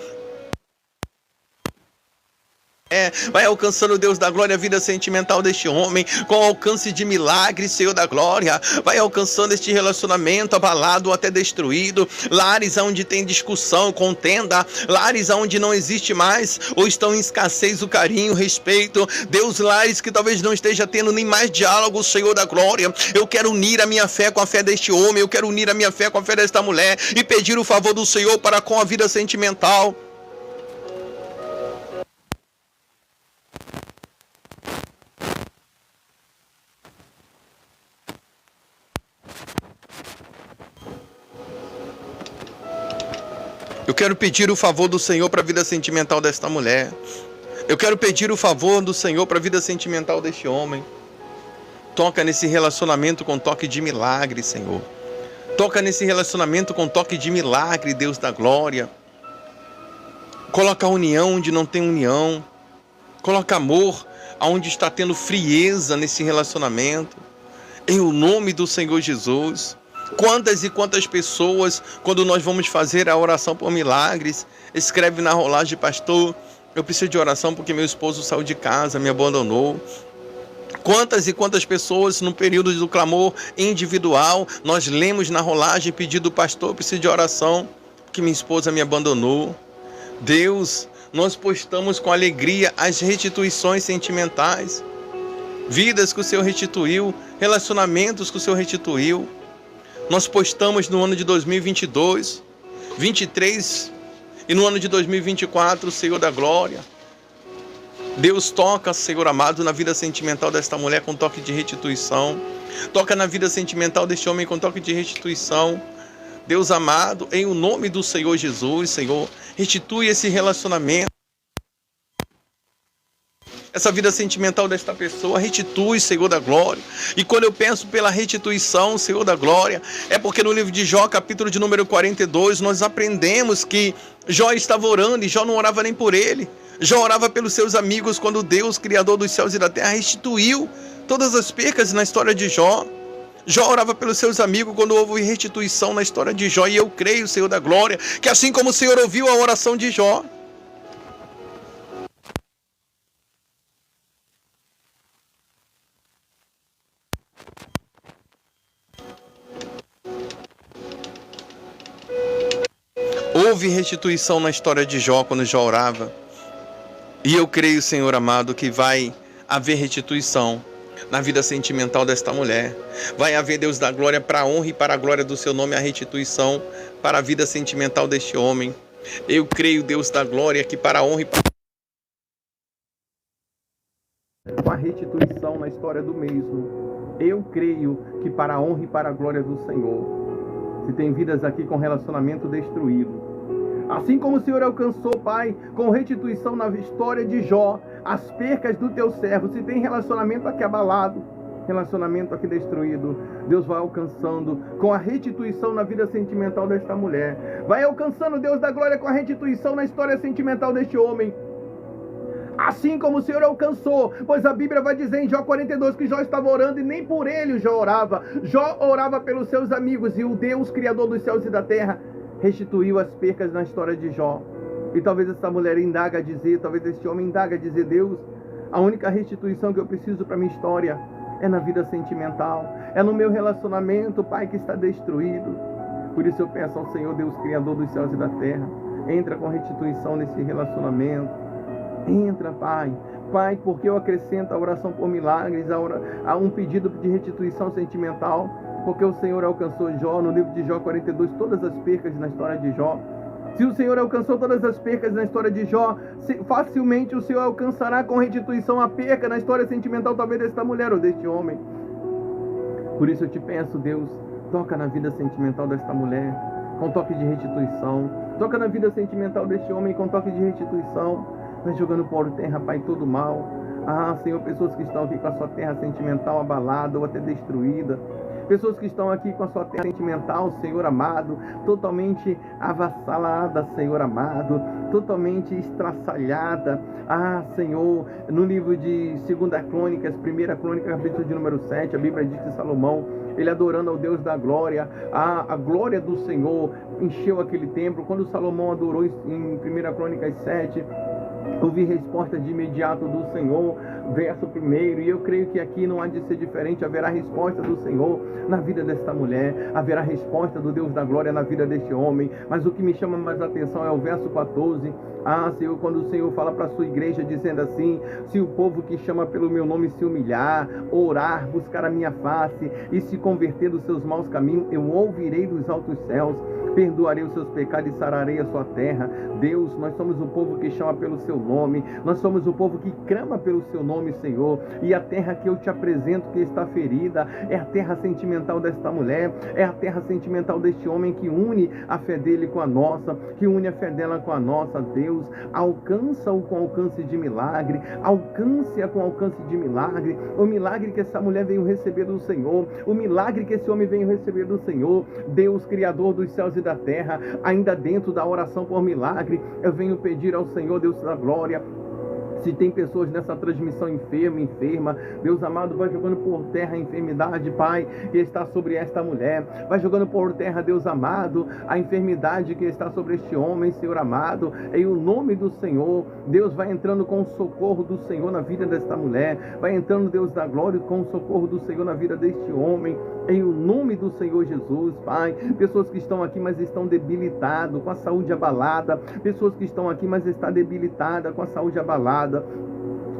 vai alcançando, Deus da glória, a vida sentimental deste homem, com alcance de milagre, Senhor da glória. Vai alcançando este relacionamento abalado ou até destruído, lares onde tem discussão, contenda, lares onde não existe mais ou estão em escassez o carinho, o respeito. Deus, lares que talvez não esteja tendo nem mais diálogo, Senhor da glória. Eu quero unir a minha fé com a fé deste homem, eu quero unir a minha fé com a fé desta mulher e pedir o favor do Senhor para com a vida sentimental. Eu quero pedir o favor do Senhor para a vida sentimental desta mulher. Eu quero pedir o favor do Senhor para a vida sentimental deste homem. Toca nesse relacionamento com toque de milagre, Senhor. Toca nesse relacionamento com toque de milagre, Deus da glória. Coloca a união onde não tem união. Coloca amor onde está tendo frieza nesse relacionamento. Em o nome do Senhor Jesus. Quantas e quantas pessoas, quando nós vamos fazer a oração por milagres, escreve na rolagem: pastor, eu preciso de oração porque meu esposo saiu de casa, me abandonou. Quantas e quantas pessoas no período do clamor individual, nós lemos na rolagem pedido: pastor, eu preciso de oração porque minha esposa me abandonou. Deus, nós postamos com alegria as restituições sentimentais, vidas que o Senhor restituiu, relacionamentos que o Senhor restituiu. Nós postamos no ano de 2022, 23 e no ano de 2024, Senhor da glória. Deus, toca, Senhor amado, na vida sentimental desta mulher com toque de restituição. Toca na vida sentimental deste homem com toque de restituição. Deus amado, em o nome do Senhor Jesus, Senhor, restitui esse relacionamento. Essa vida sentimental desta pessoa, restitui, Senhor da glória. E quando eu penso pela restituição, Senhor da glória, é porque no livro de Jó, capítulo de número 42, nós aprendemos que Jó estava orando e Jó não orava nem por ele. Jó orava pelos seus amigos quando Deus, Criador dos céus e da terra, restituiu todas as percas na história de Jó. Jó orava pelos seus amigos quando houve restituição na história de Jó. E eu creio, Senhor da glória, que assim como o Senhor ouviu a oração de Jó, houve restituição na história de Jó quando Jó orava. E eu creio, Senhor amado, que vai haver restituição na vida sentimental desta mulher. Vai haver, Deus da glória, para a honra e para a glória do seu nome, a restituição para a vida sentimental deste homem. Eu creio, Deus da glória, que para a honra e para a restituição na história do mesmo. Eu creio que para a honra e para a glória do Senhor. Se tem vidas aqui com relacionamento destruído, assim como o Senhor alcançou, Pai, com restituição na história de Jó, as percas do teu servo, se tem relacionamento aqui abalado, relacionamento aqui destruído, Deus vai alcançando com a restituição na vida sentimental desta mulher. Vai alcançando, Deus da glória, com a restituição na história sentimental deste homem. Assim como o Senhor alcançou, pois a Bíblia vai dizer em Jó 42 que Jó estava orando e nem por ele Jó orava. Jó orava pelos seus amigos e o Deus, Criador dos céus e da terra, restituiu as percas na história de Jó. E talvez essa mulher indaga a dizer, talvez este homem indaga a dizer: Deus, a única restituição que eu preciso para minha história é na vida sentimental, é no meu relacionamento, Pai, que está destruído. Por isso eu peço ao Senhor, Deus, Criador dos céus e da terra, entra com restituição nesse relacionamento. Entra, Pai. Pai, porque eu acrescento a oração por milagres, a um pedido de restituição sentimental. porque o Senhor alcançou Jó, no livro de Jó 42, todas as percas na história de Jó. Se o Senhor alcançou todas as percas na história de Jó, facilmente o Senhor alcançará com restituição a perca na história sentimental, talvez desta mulher ou deste homem. Por isso eu te peço, Deus, toca na vida sentimental desta mulher, com toque de restituição. Toca na vida sentimental deste homem, com toque de restituição. Vai jogando por terra, Pai, todo mal. Senhor, pessoas que estão aqui com a sua terra sentimental abalada ou até destruída. Pessoas que estão aqui com a sua terra sentimental, Senhor amado, totalmente avassalada, Senhor amado, totalmente estraçalhada. Senhor, no livro de 2 Crônicas, 1 Crônica, capítulo de número 7, a Bíblia diz que Salomão, ele adorando ao Deus da glória, a glória do Senhor encheu aquele templo. Quando Salomão adorou em 1 Crônicas 7, ouvi resposta de imediato do Senhor, verso 1, e eu creio que aqui não há de ser diferente. Haverá resposta do Senhor na vida desta mulher, haverá resposta do Deus da glória na vida deste homem. Mas o que me chama mais atenção é o verso 14. Senhor, quando o Senhor fala para a sua igreja dizendo assim: se o povo que chama pelo meu nome se humilhar, orar, buscar a minha face e se converter dos seus maus caminhos, eu ouvirei dos altos céus, perdoarei os seus pecados e sararei a sua terra. Deus, nós somos o povo que chama pelo seu nome, nós somos o povo que clama pelo seu nome, Senhor. E a terra que eu te apresento que está ferida é a terra sentimental desta mulher, é a terra sentimental deste homem, que une a fé dele com a nossa, que une a fé dela com a nossa. Deus, alcança-o com alcance de milagre, alcance-a com alcance de milagre, o milagre que essa mulher veio receber do Senhor, o milagre que esse homem veio receber do Senhor. Deus, Criador dos céus e da terra, ainda dentro da oração por milagre, eu venho pedir ao Senhor, Deus da glória, se tem pessoas nessa transmissão enferma, Deus amado, vai jogando por terra a enfermidade, Pai, que está sobre esta mulher. Vai jogando por terra, Deus amado, a enfermidade que está sobre este homem, Senhor amado. Em o nome do Senhor, Deus vai entrando com o socorro do Senhor na vida desta mulher. Vai entrando, Deus da glória, com o socorro do Senhor na vida deste homem. Em o nome do Senhor Jesus, Pai. Pessoas que estão aqui, mas estão debilitadas, com a saúde abalada. Pessoas que estão aqui, mas estão debilitadas, com a saúde abalada.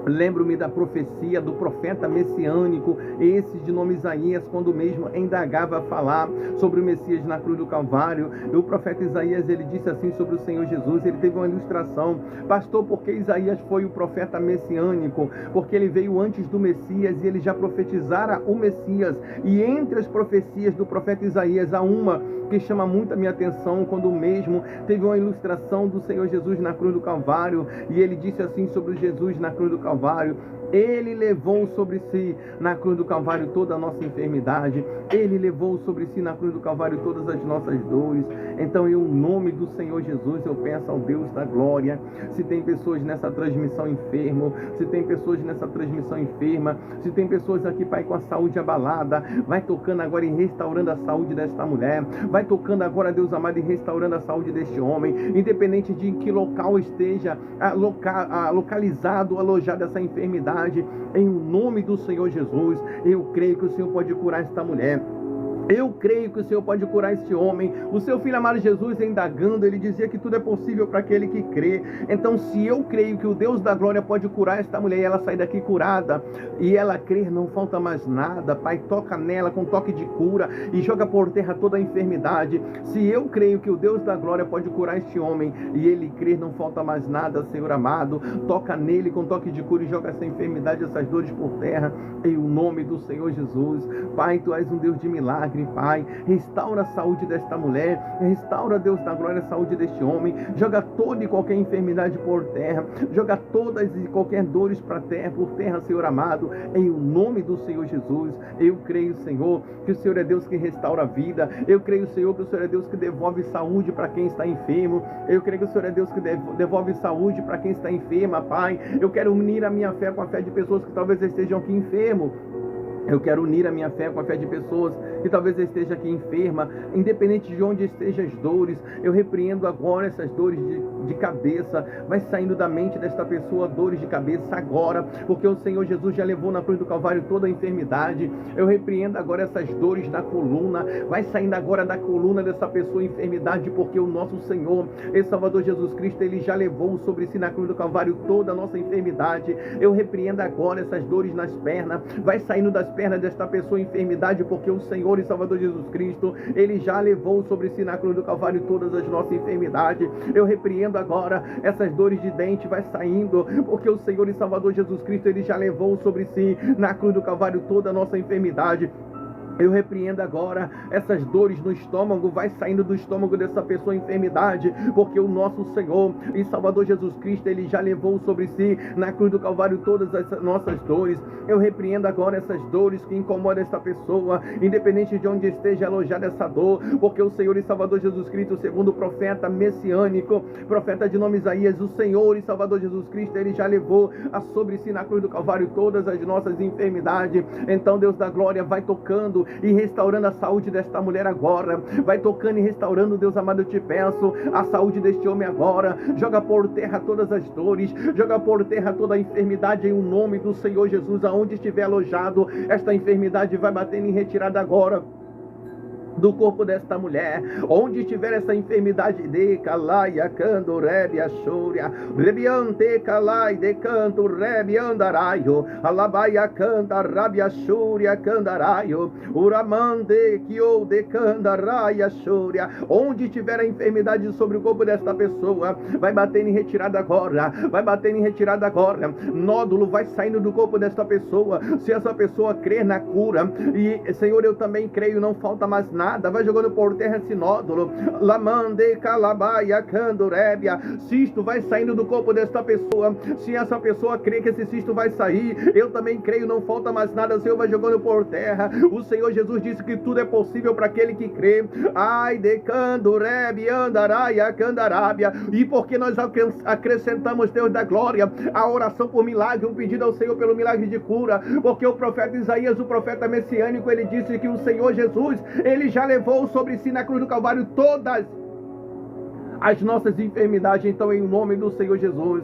Lembro-me da profecia do profeta messiânico, esse de nome Isaías, quando mesmo indagava a falar sobre o Messias na cruz do Calvário. O profeta Isaías, ele disse assim sobre o Senhor Jesus, ele teve uma ilustração: pastor, porque Isaías foi o profeta messiânico? Porque ele veio antes do Messias e ele já profetizara o Messias. E entre as profecias do profeta Isaías, há uma que chama muito a minha atenção, quando mesmo teve uma ilustração do Senhor Jesus na cruz do Calvário, e ele disse assim sobre Jesus na cruz do Calvário: ele levou sobre si na cruz do Calvário toda a nossa enfermidade, ele levou sobre si na cruz do Calvário todas as nossas dores. Então, em nome do Senhor Jesus, eu peço ao Deus da glória, se tem pessoas nessa transmissão enfermo, se tem pessoas nessa transmissão enferma, se tem pessoas aqui, Pai, com a saúde abalada, vai tocando agora e restaurando a saúde desta mulher, vai tocando agora, Deus amado, e restaurando a saúde deste homem, independente de em que local esteja localizado, alojado essa enfermidade. Em nome do Senhor Jesus, eu creio que o Senhor pode curar esta mulher. Eu creio que o Senhor pode curar este homem. O seu filho amado Jesus, indagando, ele dizia que tudo é possível para aquele que crê. Então, se eu creio que o Deus da glória pode curar esta mulher e ela sair daqui curada, e ela crer, não falta mais nada. Pai, toca nela com toque de cura e joga por terra toda a enfermidade. Se eu creio que o Deus da glória pode curar este homem e ele crer, não falta mais nada, Senhor amado. Toca nele com toque de cura e joga essa enfermidade, essas dores por terra, em o nome do Senhor Jesus. Pai, Tu és um Deus de milagre. Pai, restaura a saúde desta mulher, restaura, Deus da glória, a saúde deste homem, joga toda e qualquer enfermidade por terra, joga todas e qualquer dores por terra, Senhor amado, em o nome do Senhor Jesus. Eu creio, Senhor, que o Senhor é Deus que restaura a vida. Eu creio, Senhor, que o Senhor é Deus que devolve saúde para quem está enfermo. Eu creio que o Senhor é Deus que devolve saúde para quem está enferma, Pai. Eu quero unir a minha fé com a fé de pessoas que talvez estejam aqui enfermos. Eu quero unir a minha fé com a fé de pessoas que talvez esteja aqui enferma, independente de onde estejam as dores. Eu repreendo agora essas dores de cabeça. Vai saindo da mente desta pessoa dores de cabeça agora, porque o Senhor Jesus já levou na cruz do Calvário toda a enfermidade. Eu repreendo agora essas dores da coluna. Vai saindo agora da coluna dessa pessoa enfermidade, porque o nosso Senhor e Salvador Jesus Cristo, Ele já levou sobre si na cruz do Calvário toda a nossa enfermidade. Eu repreendo agora essas dores nas pernas. Vai saindo das pernas desta pessoa enfermidade, porque o Senhor e Salvador Jesus Cristo, Ele já levou sobre si na cruz do Calvário todas as nossas enfermidades. Eu repreendo agora essas dores de dente, vai saindo, porque o Senhor e Salvador Jesus Cristo, Ele já levou sobre si na cruz do Calvário toda a nossa enfermidade. Eu repreendo agora essas dores no estômago, vai saindo do estômago dessa pessoa enfermidade, porque o nosso Senhor e Salvador Jesus Cristo, Ele já levou sobre si na cruz do Calvário todas as nossas dores. Eu repreendo agora essas dores que incomodam esta pessoa, independente de onde esteja alojada essa dor, porque o Senhor e Salvador Jesus Cristo, segundo o profeta messiânico, profeta de nome Isaías, o Senhor e Salvador Jesus Cristo, Ele já levou sobre si na cruz do Calvário todas as nossas enfermidades. Então Deus da glória vai tocando e restaurando a saúde desta mulher agora, vai tocando e restaurando, Deus amado, eu te peço, a saúde deste homem agora. Joga por terra todas as dores, joga por terra toda a enfermidade em o nome do Senhor Jesus. Aonde estiver alojado esta enfermidade, vai batendo em retirada agora do corpo desta mulher. Onde tiver essa enfermidade, de calaia cando rebe achúria rebiante calai de canto rebe andaraio alabaia canta rabi achúria candaraio uramande kio de candaraia achúria. Onde tiver a enfermidade sobre o corpo desta pessoa, vai batendo em retirada agora, vai batendo em retirada agora. Nódulo vai saindo do corpo desta pessoa. Se essa pessoa crer na cura, e Senhor, eu também creio, não falta mais nada. Vai jogando por terra esse nódulo. Lamande calabaia candorébia. Cisto vai saindo do corpo desta pessoa. Se essa pessoa crê que esse cisto vai sair, eu também creio, não falta mais nada. O Senhor vai jogando por terra. O Senhor Jesus disse que tudo é possível para aquele que crê. Ai de candorébia andaraia candarábia. E porque nós acrescentamos, Deus da glória, a oração por milagre, um pedido ao Senhor pelo milagre de cura, porque o profeta Isaías, o profeta messiânico, ele disse que o Senhor Jesus, Ele já levou sobre si na cruz do Calvário todas as nossas enfermidades. Então, em nome do Senhor Jesus,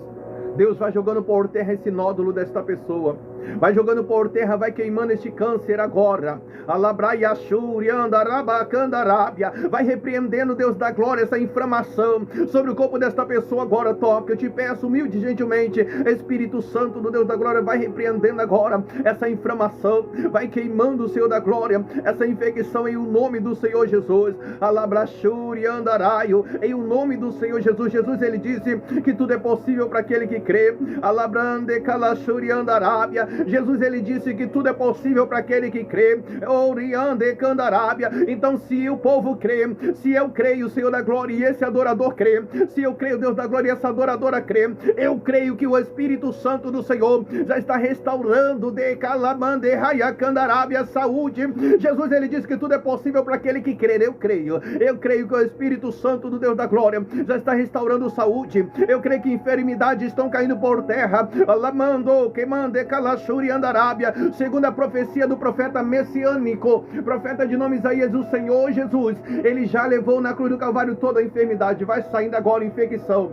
Deus vai jogando por terra esse nódulo desta pessoa. Vai jogando por terra, vai queimando este câncer agora. Alabraia shurianda rabacandarábia. Vai repreendendo, Deus da glória, essa inflamação sobre o corpo desta pessoa agora. Toca, eu te peço humilde e gentilmente, Espírito Santo do Deus da glória, vai repreendendo agora essa inflamação. Vai queimando, o Senhor da glória, essa infecção em o nome do Senhor Jesus. Alabra shuriandaraio. Em o nome do Senhor Jesus. Jesus, ele disse que tudo é possível para aquele que crê. Alabrande calashuriandarábia. Jesus, ele disse que tudo é possível para aquele que crê. Oriande candarábia. Então, se o povo crê, se eu creio, Senhor da glória, e esse adorador crê, se eu creio, Deus da glória, e essa adoradora crê, eu creio que o Espírito Santo do Senhor já está restaurando de calamande raia candarábia a saúde. Jesus, ele disse que tudo é possível para aquele que crê. Eu creio que o Espírito Santo do Deus da glória já está restaurando saúde. Eu creio que enfermidades estão caindo por terra. Alamando que mande calash Arábia, segundo a profecia do profeta messiânico, profeta de nome Isaías, o Senhor Jesus, ele já levou na cruz do Calvário toda a enfermidade. Vai saindo agora infecção.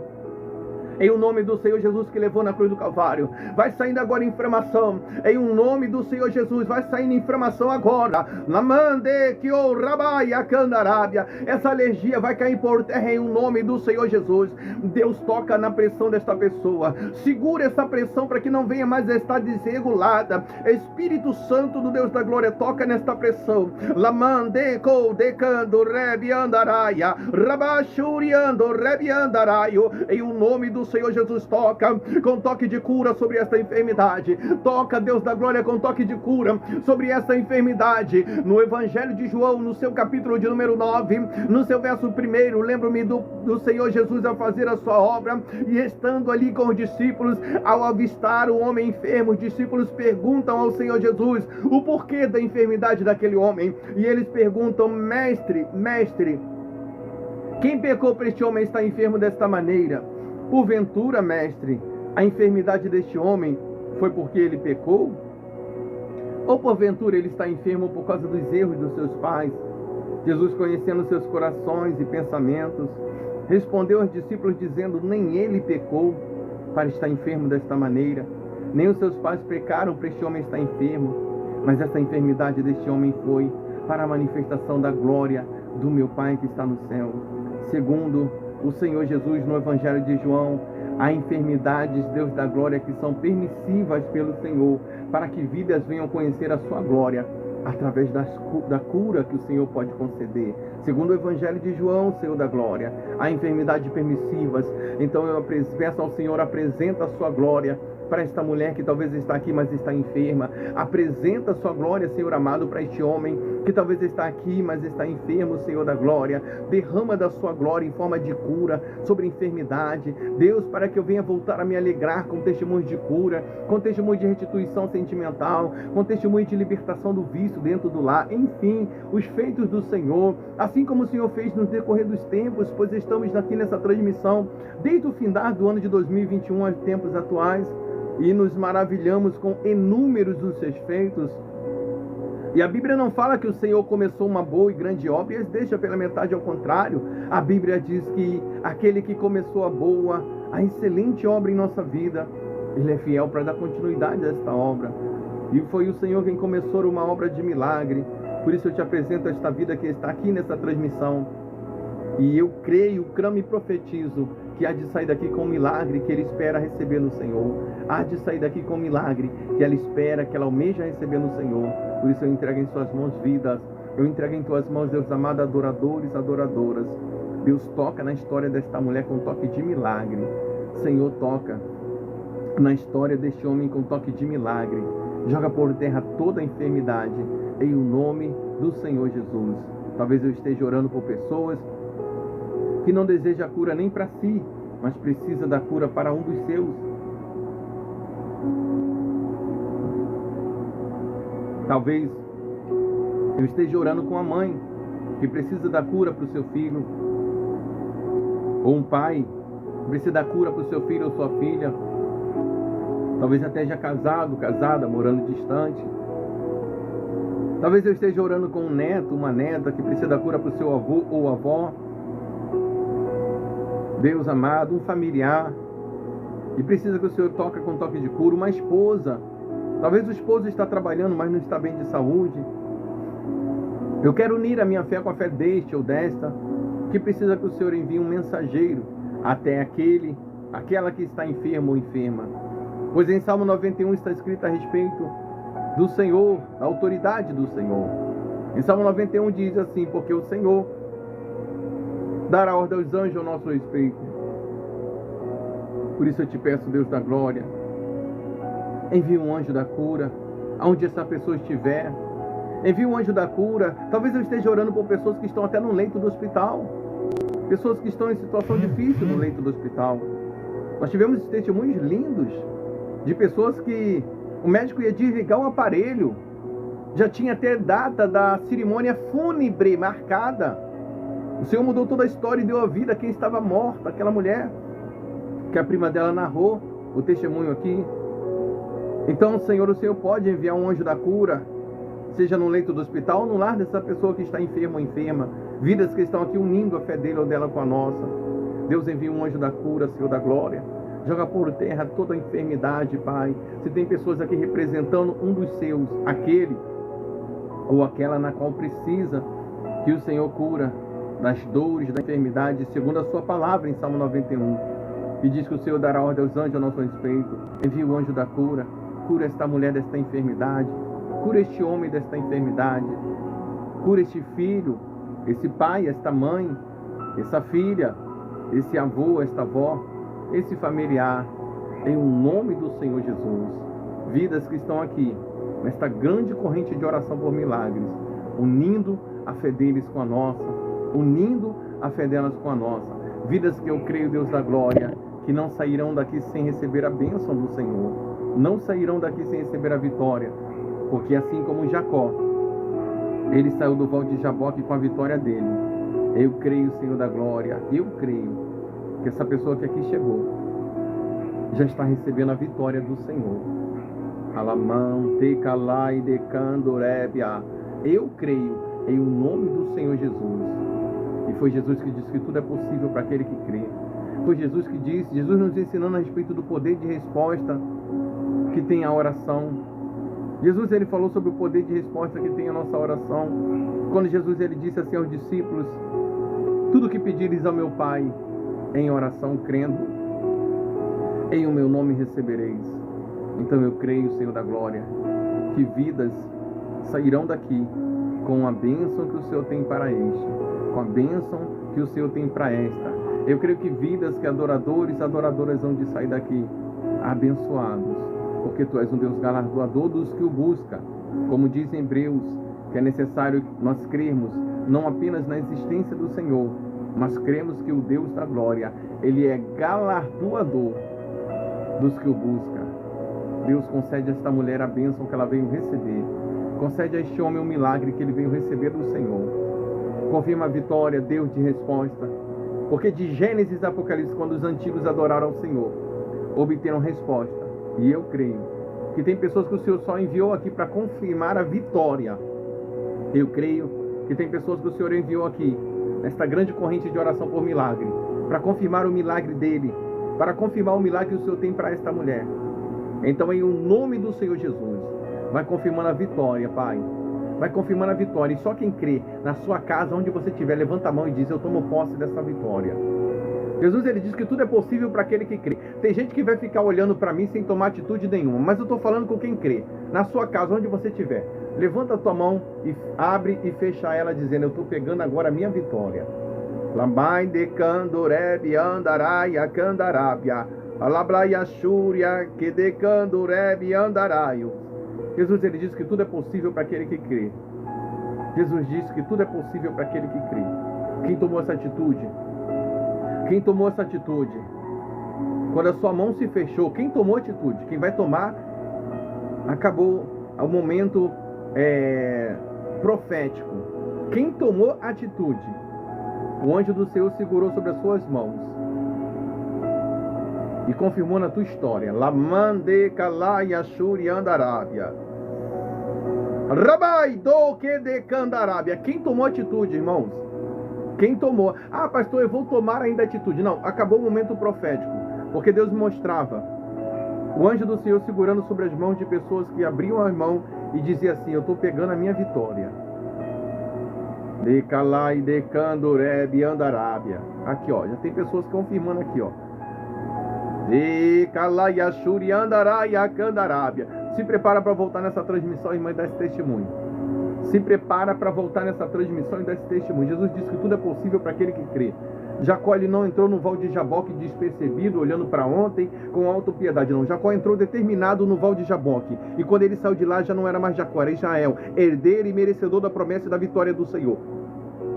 Em o nome do Senhor Jesus que levou na cruz do Calvário. Vai saindo agora inflamação. Em o nome do Senhor Jesus. Vai saindo inflamação agora. Namande que o rabaia candarábia. Essa alergia vai cair por terra em o nome do Senhor Jesus. Deus toca na pressão desta pessoa. Segura essa pressão para que não venha mais a estar desregulada. Espírito Santo do Deus da glória, toca nesta pressão. Lamande ko decando rebi andaraia. Rabachuriando rebi andaraio. Em o nome do Senhor Jesus, toca com toque de cura sobre esta enfermidade. Toca, Deus da glória, com toque de cura sobre essa enfermidade. No Evangelho de João, no seu capítulo de número 9, no seu verso 1, lembro-me do Senhor Jesus a fazer a sua obra, e estando ali com os discípulos, ao avistar o homem enfermo, os discípulos perguntam ao Senhor Jesus o porquê da enfermidade daquele homem, e eles perguntam: mestre, quem pecou para este homem estar enfermo desta maneira? Porventura, mestre, a enfermidade deste homem foi porque ele pecou? Ou porventura ele está enfermo por causa dos erros dos seus pais? Jesus, conhecendo seus corações e pensamentos, respondeu aos discípulos dizendo: nem ele pecou para estar enfermo desta maneira, nem os seus pais pecaram para este homem estar enfermo, mas essa enfermidade deste homem foi para a manifestação da glória do meu Pai que está no céu. Segundo o Senhor Jesus, no Evangelho de João, Há enfermidades, Deus da glória, que são permissivas pelo Senhor, para que vidas venham conhecer a sua glória, através da cura que o Senhor pode conceder. Segundo o Evangelho de João, Senhor da glória, há enfermidades permissivas. Então eu peço ao Senhor, apresenta a sua glória para esta mulher que talvez está aqui, mas está enferma. Apresenta a sua glória, Senhor amado, para este homem que talvez está aqui, mas está enfermo, Senhor da glória. Derrama da sua glória em forma de cura sobre a enfermidade. Deus, para que eu venha voltar a me alegrar com testemunhos de cura, com testemunhos de restituição sentimental, com testemunhos de libertação do vício dentro do lar. Enfim, os feitos do Senhor, assim como o Senhor fez no decorrer dos tempos, pois estamos aqui nessa transmissão desde o findar do ano de 2021 aos tempos atuais, e nos maravilhamos com inúmeros dos seus feitos. E a Bíblia não fala que o Senhor começou uma boa e grande obra e ele deixa pela metade, ao contrário. A Bíblia diz que aquele que começou a boa, a excelente obra em nossa vida, ele é fiel para dar continuidade a esta obra. E foi o Senhor quem começou uma obra de milagre. Por isso eu te apresento esta vida que está aqui nessa transmissão. E eu creio, clamo e profetizo que há de sair daqui com um milagre que ele espera receber no Senhor. Há de sair daqui com um milagre que ela espera, que ela almeja receber no Senhor. Por isso eu entrego em suas mãos vidas. Eu entrego em tuas mãos, Deus amado, adoradores, adoradoras. Deus, toca na história desta mulher com um toque de milagre. Senhor, toca na história deste homem com um toque de milagre. Joga por terra toda a enfermidade em o nome do Senhor Jesus. Talvez eu esteja orando por pessoas que não deseja a cura nem para si, mas precisa da cura para um dos seus. Talvez eu esteja orando com a mãe que precisa da cura para o seu filho, ou um pai que precisa da cura para o seu filho ou sua filha. Talvez até já casado, casada, morando distante. Talvez eu esteja orando com um neto, uma neta que precisa da cura para o seu avô ou avó. Deus amado, um familiar e precisa que o Senhor toque com toque de cura. Uma esposa, talvez o esposo está trabalhando, mas não está bem de saúde. Eu quero unir a minha fé com a fé deste ou desta, que precisa que o Senhor envie um mensageiro até aquela que está enferma ou enferma. Pois em Salmo 91 está escrito a respeito do Senhor, da autoridade do Senhor. Em Salmo 91 diz assim: porque o Senhor dará ordem aos anjos ao nosso respeito. Por isso eu te peço, Deus da glória, envie um anjo da cura aonde essa pessoa estiver. Envie um anjo da cura. Talvez eu esteja orando por pessoas que estão até no leito do hospital, pessoas que estão em situação difícil no leito do hospital. Nós tivemos testemunhos lindos de pessoas que o médico ia desligar o aparelho, já tinha até data da cerimônia fúnebre marcada. O Senhor mudou toda a história e deu a vida a quem estava morta, aquela mulher que a prima dela narrou o testemunho aqui. Então, Senhor, o Senhor pode enviar um anjo da cura, seja no leito do hospital ou no lar dessa pessoa que está enferma ou enferma. Vidas que estão aqui unindo a fé dele ou dela com a nossa. Deus, envia um anjo da cura, Senhor da glória. Joga por terra toda a enfermidade, Pai. Se tem pessoas aqui representando um dos seus, aquele ou aquela na qual precisa que o Senhor cura das dores, da enfermidade, segundo a sua palavra em Salmo 91. E diz que o Senhor dará ordem aos anjos a nosso respeito. Envia o anjo da cura. Cura esta mulher desta enfermidade. Cura este homem desta enfermidade. Cura este filho, esse pai, esta mãe, essa filha, esse avô, esta avó, esse familiar. Em o nome do Senhor Jesus. Vidas que estão aqui, nesta grande corrente de oração por milagres, unindo a fé deles com a nossa, unindo a fé delas com a nossa. Vidas que eu creio, Deus da glória, que não sairão daqui sem receber a bênção do Senhor. Não sairão daqui sem receber a vitória. Porque assim como Jacó, ele saiu do val de Jaboque com a vitória dele. Eu creio, Senhor da glória, eu creio que essa pessoa que aqui chegou já está recebendo a vitória do Senhor. Alamão, tecalai, decandorébia. Eu creio em o nome do Senhor Jesus. E foi Jesus que disse que tudo é possível para aquele que crê. Foi Jesus que disse, Jesus nos ensinando a respeito do poder de resposta que tem a oração. Jesus, ele falou sobre o poder de resposta que tem a nossa oração. Quando Jesus, ele disse assim aos discípulos: tudo que pedires ao meu Pai em oração, crendo, Em o meu nome recebereis. Então eu creio, Senhor da glória, que vidas sairão daqui com a bênção que o Senhor tem para este, com a bênção que o Senhor tem para esta. Eu creio que vidas que adoradores e adoradoras vão de sair daqui abençoados, porque Tu és um Deus galardoador dos que o buscam. Como diz em Hebreus, que é necessário nós crermos não apenas na existência do Senhor, mas cremos que o Deus da glória, Ele é galardoador dos que o buscam. Deus, concede a esta mulher a bênção que ela veio receber. Concede a este homem o milagre que ele veio receber do Senhor. Confirma a vitória, Deus de resposta. Porque de Gênesis a Apocalipse, quando os antigos adoraram ao Senhor, obteram resposta. E eu creio que tem pessoas que o Senhor só enviou aqui para confirmar a vitória. Eu creio que tem pessoas que o Senhor enviou aqui, nesta grande corrente de oração por milagre, para confirmar o milagre dele, para confirmar o milagre que o Senhor tem para esta mulher. Então, em o nome do Senhor Jesus, vai confirmando a vitória, Pai. Vai confirmando a vitória. E só quem crê na sua casa, onde você estiver, levanta a mão e diz: eu tomo posse dessa vitória. Jesus, ele diz que tudo é possível para aquele que crê. Tem gente que vai ficar olhando para mim sem tomar atitude nenhuma, mas eu estou falando com quem crê. Na sua casa, onde você estiver, levanta a tua mão e abre e fecha ela, dizendo: eu estou pegando agora a minha vitória. Lambai de candorebi andaraia candarabia. Alabraia shúria que de candorebi andaraio. Jesus, ele diz que tudo é possível para aquele que crê. Jesus diz que tudo é possível para aquele que crê. Quem tomou essa atitude? Quem tomou essa atitude? Quando a sua mão se fechou, quem tomou atitude? Quem vai tomar? Acabou o momento profético. Quem tomou atitude? O anjo do Senhor segurou sobre as suas mãos e confirmou na tua história. Lamande kalaya shuri andarabia. Rabai do que de candarabia. Quem tomou atitude, irmãos? Quem tomou? Ah, pastor, eu vou tomar ainda atitude. Não, acabou o momento profético, porque Deus me mostrava o anjo do Senhor segurando sobre as mãos de pessoas que abriam as mãos e dizia assim: eu estou pegando a minha vitória. De calai de candorebi andarabia. Aqui, ó, já tem pessoas confirmando aqui, ó. De calai ashuri andaraia candarabia. Se prepara para voltar nessa transmissão, irmã, e dar esse testemunho. Se prepara para voltar nessa transmissão e dar esse testemunho. Jesus disse que tudo é possível para aquele que crê. Jacó, ele não entrou no val de Jaboque despercebido, olhando para ontem com autopiedade, não. Jacó entrou determinado no val de Jaboque. E quando ele saiu de lá, já não era mais Jacó, era Israel, herdeiro e merecedor da promessa e da vitória do Senhor.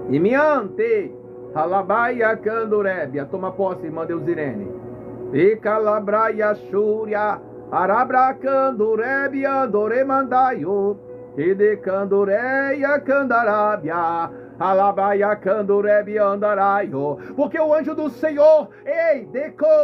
E miante, alabaia candorebia. Toma posse, irmã Deusirene. E calabraia shúria, arabra candorebia, andoremandaio. E de candoreia candarabia. Alabaia candorebi andaraio. Porque o anjo do Senhor,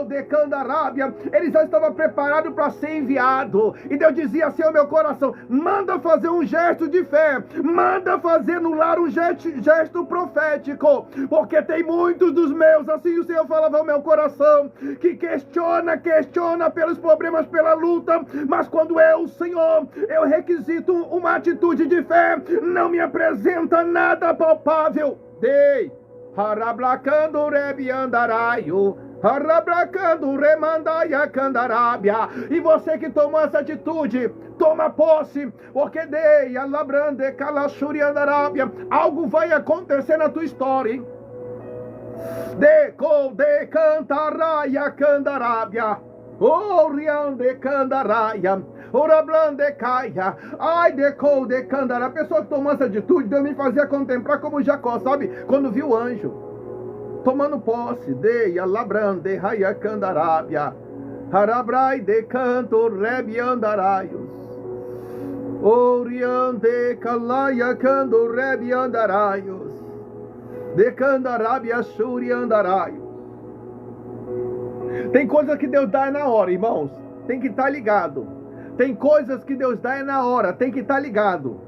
de candarabia, ele já estava preparado para ser enviado. E Deus dizia assim ao meu coração: manda fazer um gesto de fé, manda fazer no lar um gesto profético, porque tem muitos dos meus, assim o Senhor falava ao meu coração, que questiona pelos problemas, pela luta, mas quando o Senhor, eu requisito uma atitude de fé, não me apresenta nada palpável. Dei harablacando rebi andaraio, harablacando remandaia candarabia. E você que tomou essa atitude, toma posse, porque dei alabrande calachuri andarabia. Algo vai acontecer na tua história, hein? De cantaraia candarabia. Oriande candaraia. Orablande caia. Ai, de candará. A pessoa que tomou essa atitude, Deus me fazia contemplar como Jacó, sabe? Quando viu o anjo tomando posse. De alabrande raia candarabia. Harabrai de canto rebi andaraios. Oriande calaia cando rebi andaraios. De candarabia shuri andaraios. Tem coisas que Deus dá na hora, irmãos. Tem que estar ligado. Tem coisas que Deus dá na hora. Tem que estar ligado.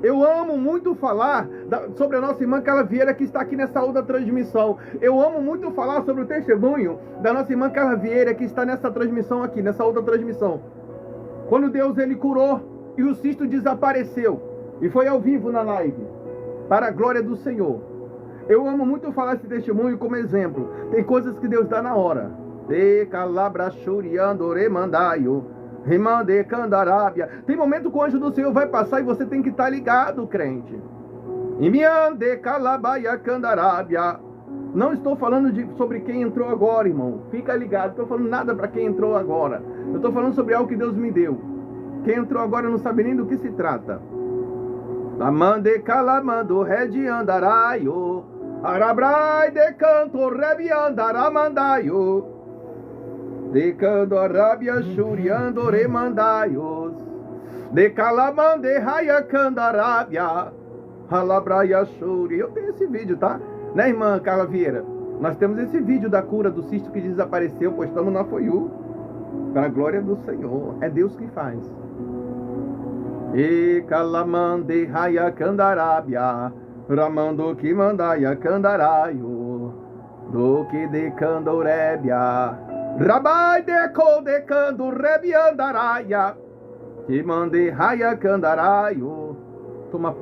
Eu amo muito falar sobre a nossa irmã Carla Vieira, que está aqui nessa outra transmissão. Eu amo muito falar sobre o testemunho da nossa irmã Carla Vieira, que está nessa transmissão aqui, nessa outra transmissão. Quando Deus, ele curou e o cisto desapareceu. E foi ao vivo na live. Para a glória do Senhor. Eu amo muito falar esse testemunho como exemplo. Tem coisas que Deus dá na hora. de calabra churiando remandaio, remande candarábia. Tem momento que o anjo do Senhor vai passar e você tem que estar ligado, crente. E me ande calabaia candarábia. Não estou falando sobre quem entrou agora, irmão. Fica ligado, não estou falando nada para quem entrou agora. Eu estou falando sobre algo que Deus me deu. Quem entrou agora não sabe nem do que se trata. Lamande calamando redi andaraio, arabrai de canto rebi andaramandaio, de canto arabia churiando remandaios, de calamande raia candarabia, alabraia churi. Eu tenho esse vídeo, tá? Né, irmã Carla Vieira? Nós temos esse vídeo da cura do cisto que desapareceu, postamos na Foiu. Para a glória do Senhor. É Deus que faz. E calamande raia candarábia, ramando que mandaia candaraio, do que de candorébia, rabai de candorébia andaraia, que mande raia candaraio. Toma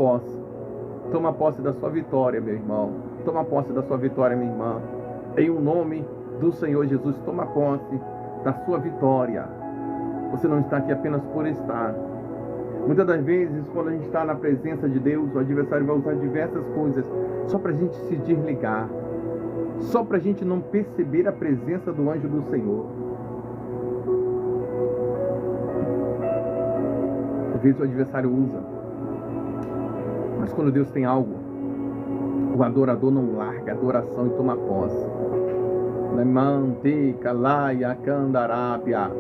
posse da sua vitória, meu irmão. Toma posse da sua vitória, minha irmã. Em o nome do Senhor Jesus, toma posse da sua vitória. Você não está aqui apenas por estar. Muitas das vezes, quando a gente está na presença de Deus, o adversário vai usar diversas coisas só para a gente se desligar, só para a gente não perceber a presença do anjo do Senhor. Às vezes o adversário usa, mas quando Deus tem algo, o adorador não larga a adoração e toma posse. Manteca, laia, candarábia,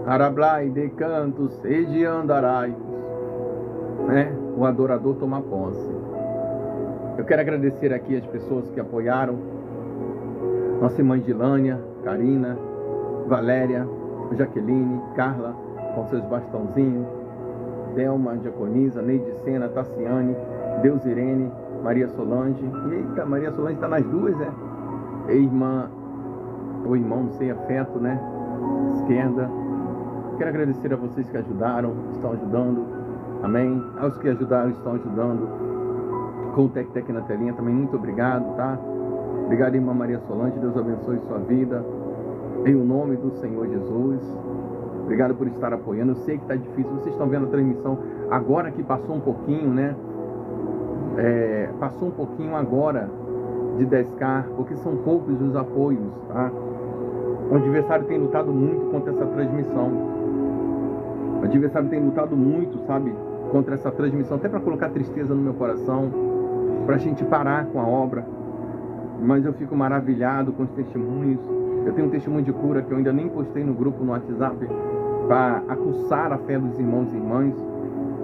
arablai de cantos, sede andarai. Né? O adorador toma posse. Eu quero agradecer aqui as pessoas que apoiaram. Nossa irmã Gilânia, Karina, Valéria, Jaqueline, Carla, com seus bastãozinhos, Delma, Diaconisa, Neide Sena, Tassiane, Deus Irene, Maria Solange. Eita, Maria Solange está nas duas, irmã, ou irmão, não sei, afeto, né? Esquerda. Quero agradecer a vocês que ajudaram, estão ajudando. Amém? Aos que ajudaram, estão ajudando. Com o Tec na telinha também, muito obrigado, tá? Obrigado, irmã Maria Solange. Deus abençoe sua vida. Em o nome do Senhor Jesus. Obrigado por estar apoiando. Eu sei que está difícil. Vocês estão vendo a transmissão agora que passou um pouquinho, né? Passou um pouquinho agora de 10K, porque são poucos os apoios, tá? O adversário tem lutado muito contra essa transmissão. O adversário tem lutado muito, sabe? Contra essa transmissão, até para colocar tristeza no meu coração, para a gente parar com a obra. Mas eu fico maravilhado com os testemunhos. Eu tenho um testemunho de cura que eu ainda nem postei no grupo no WhatsApp para aguçar a fé dos irmãos e irmãs.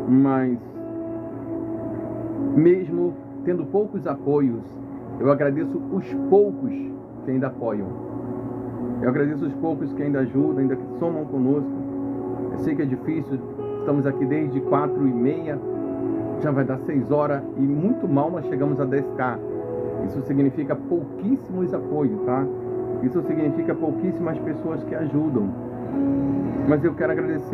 Mas mesmo tendo poucos apoios, eu agradeço os poucos que ainda apoiam. Eu agradeço os poucos que ainda ajudam, ainda que somam conosco. Eu sei que é difícil, estamos aqui desde 4h30, já vai dar 6 horas e muito mal nós chegamos a 10K. Isso significa pouquíssimos apoios, tá? Isso significa pouquíssimas pessoas que ajudam. Mas eu quero agradecer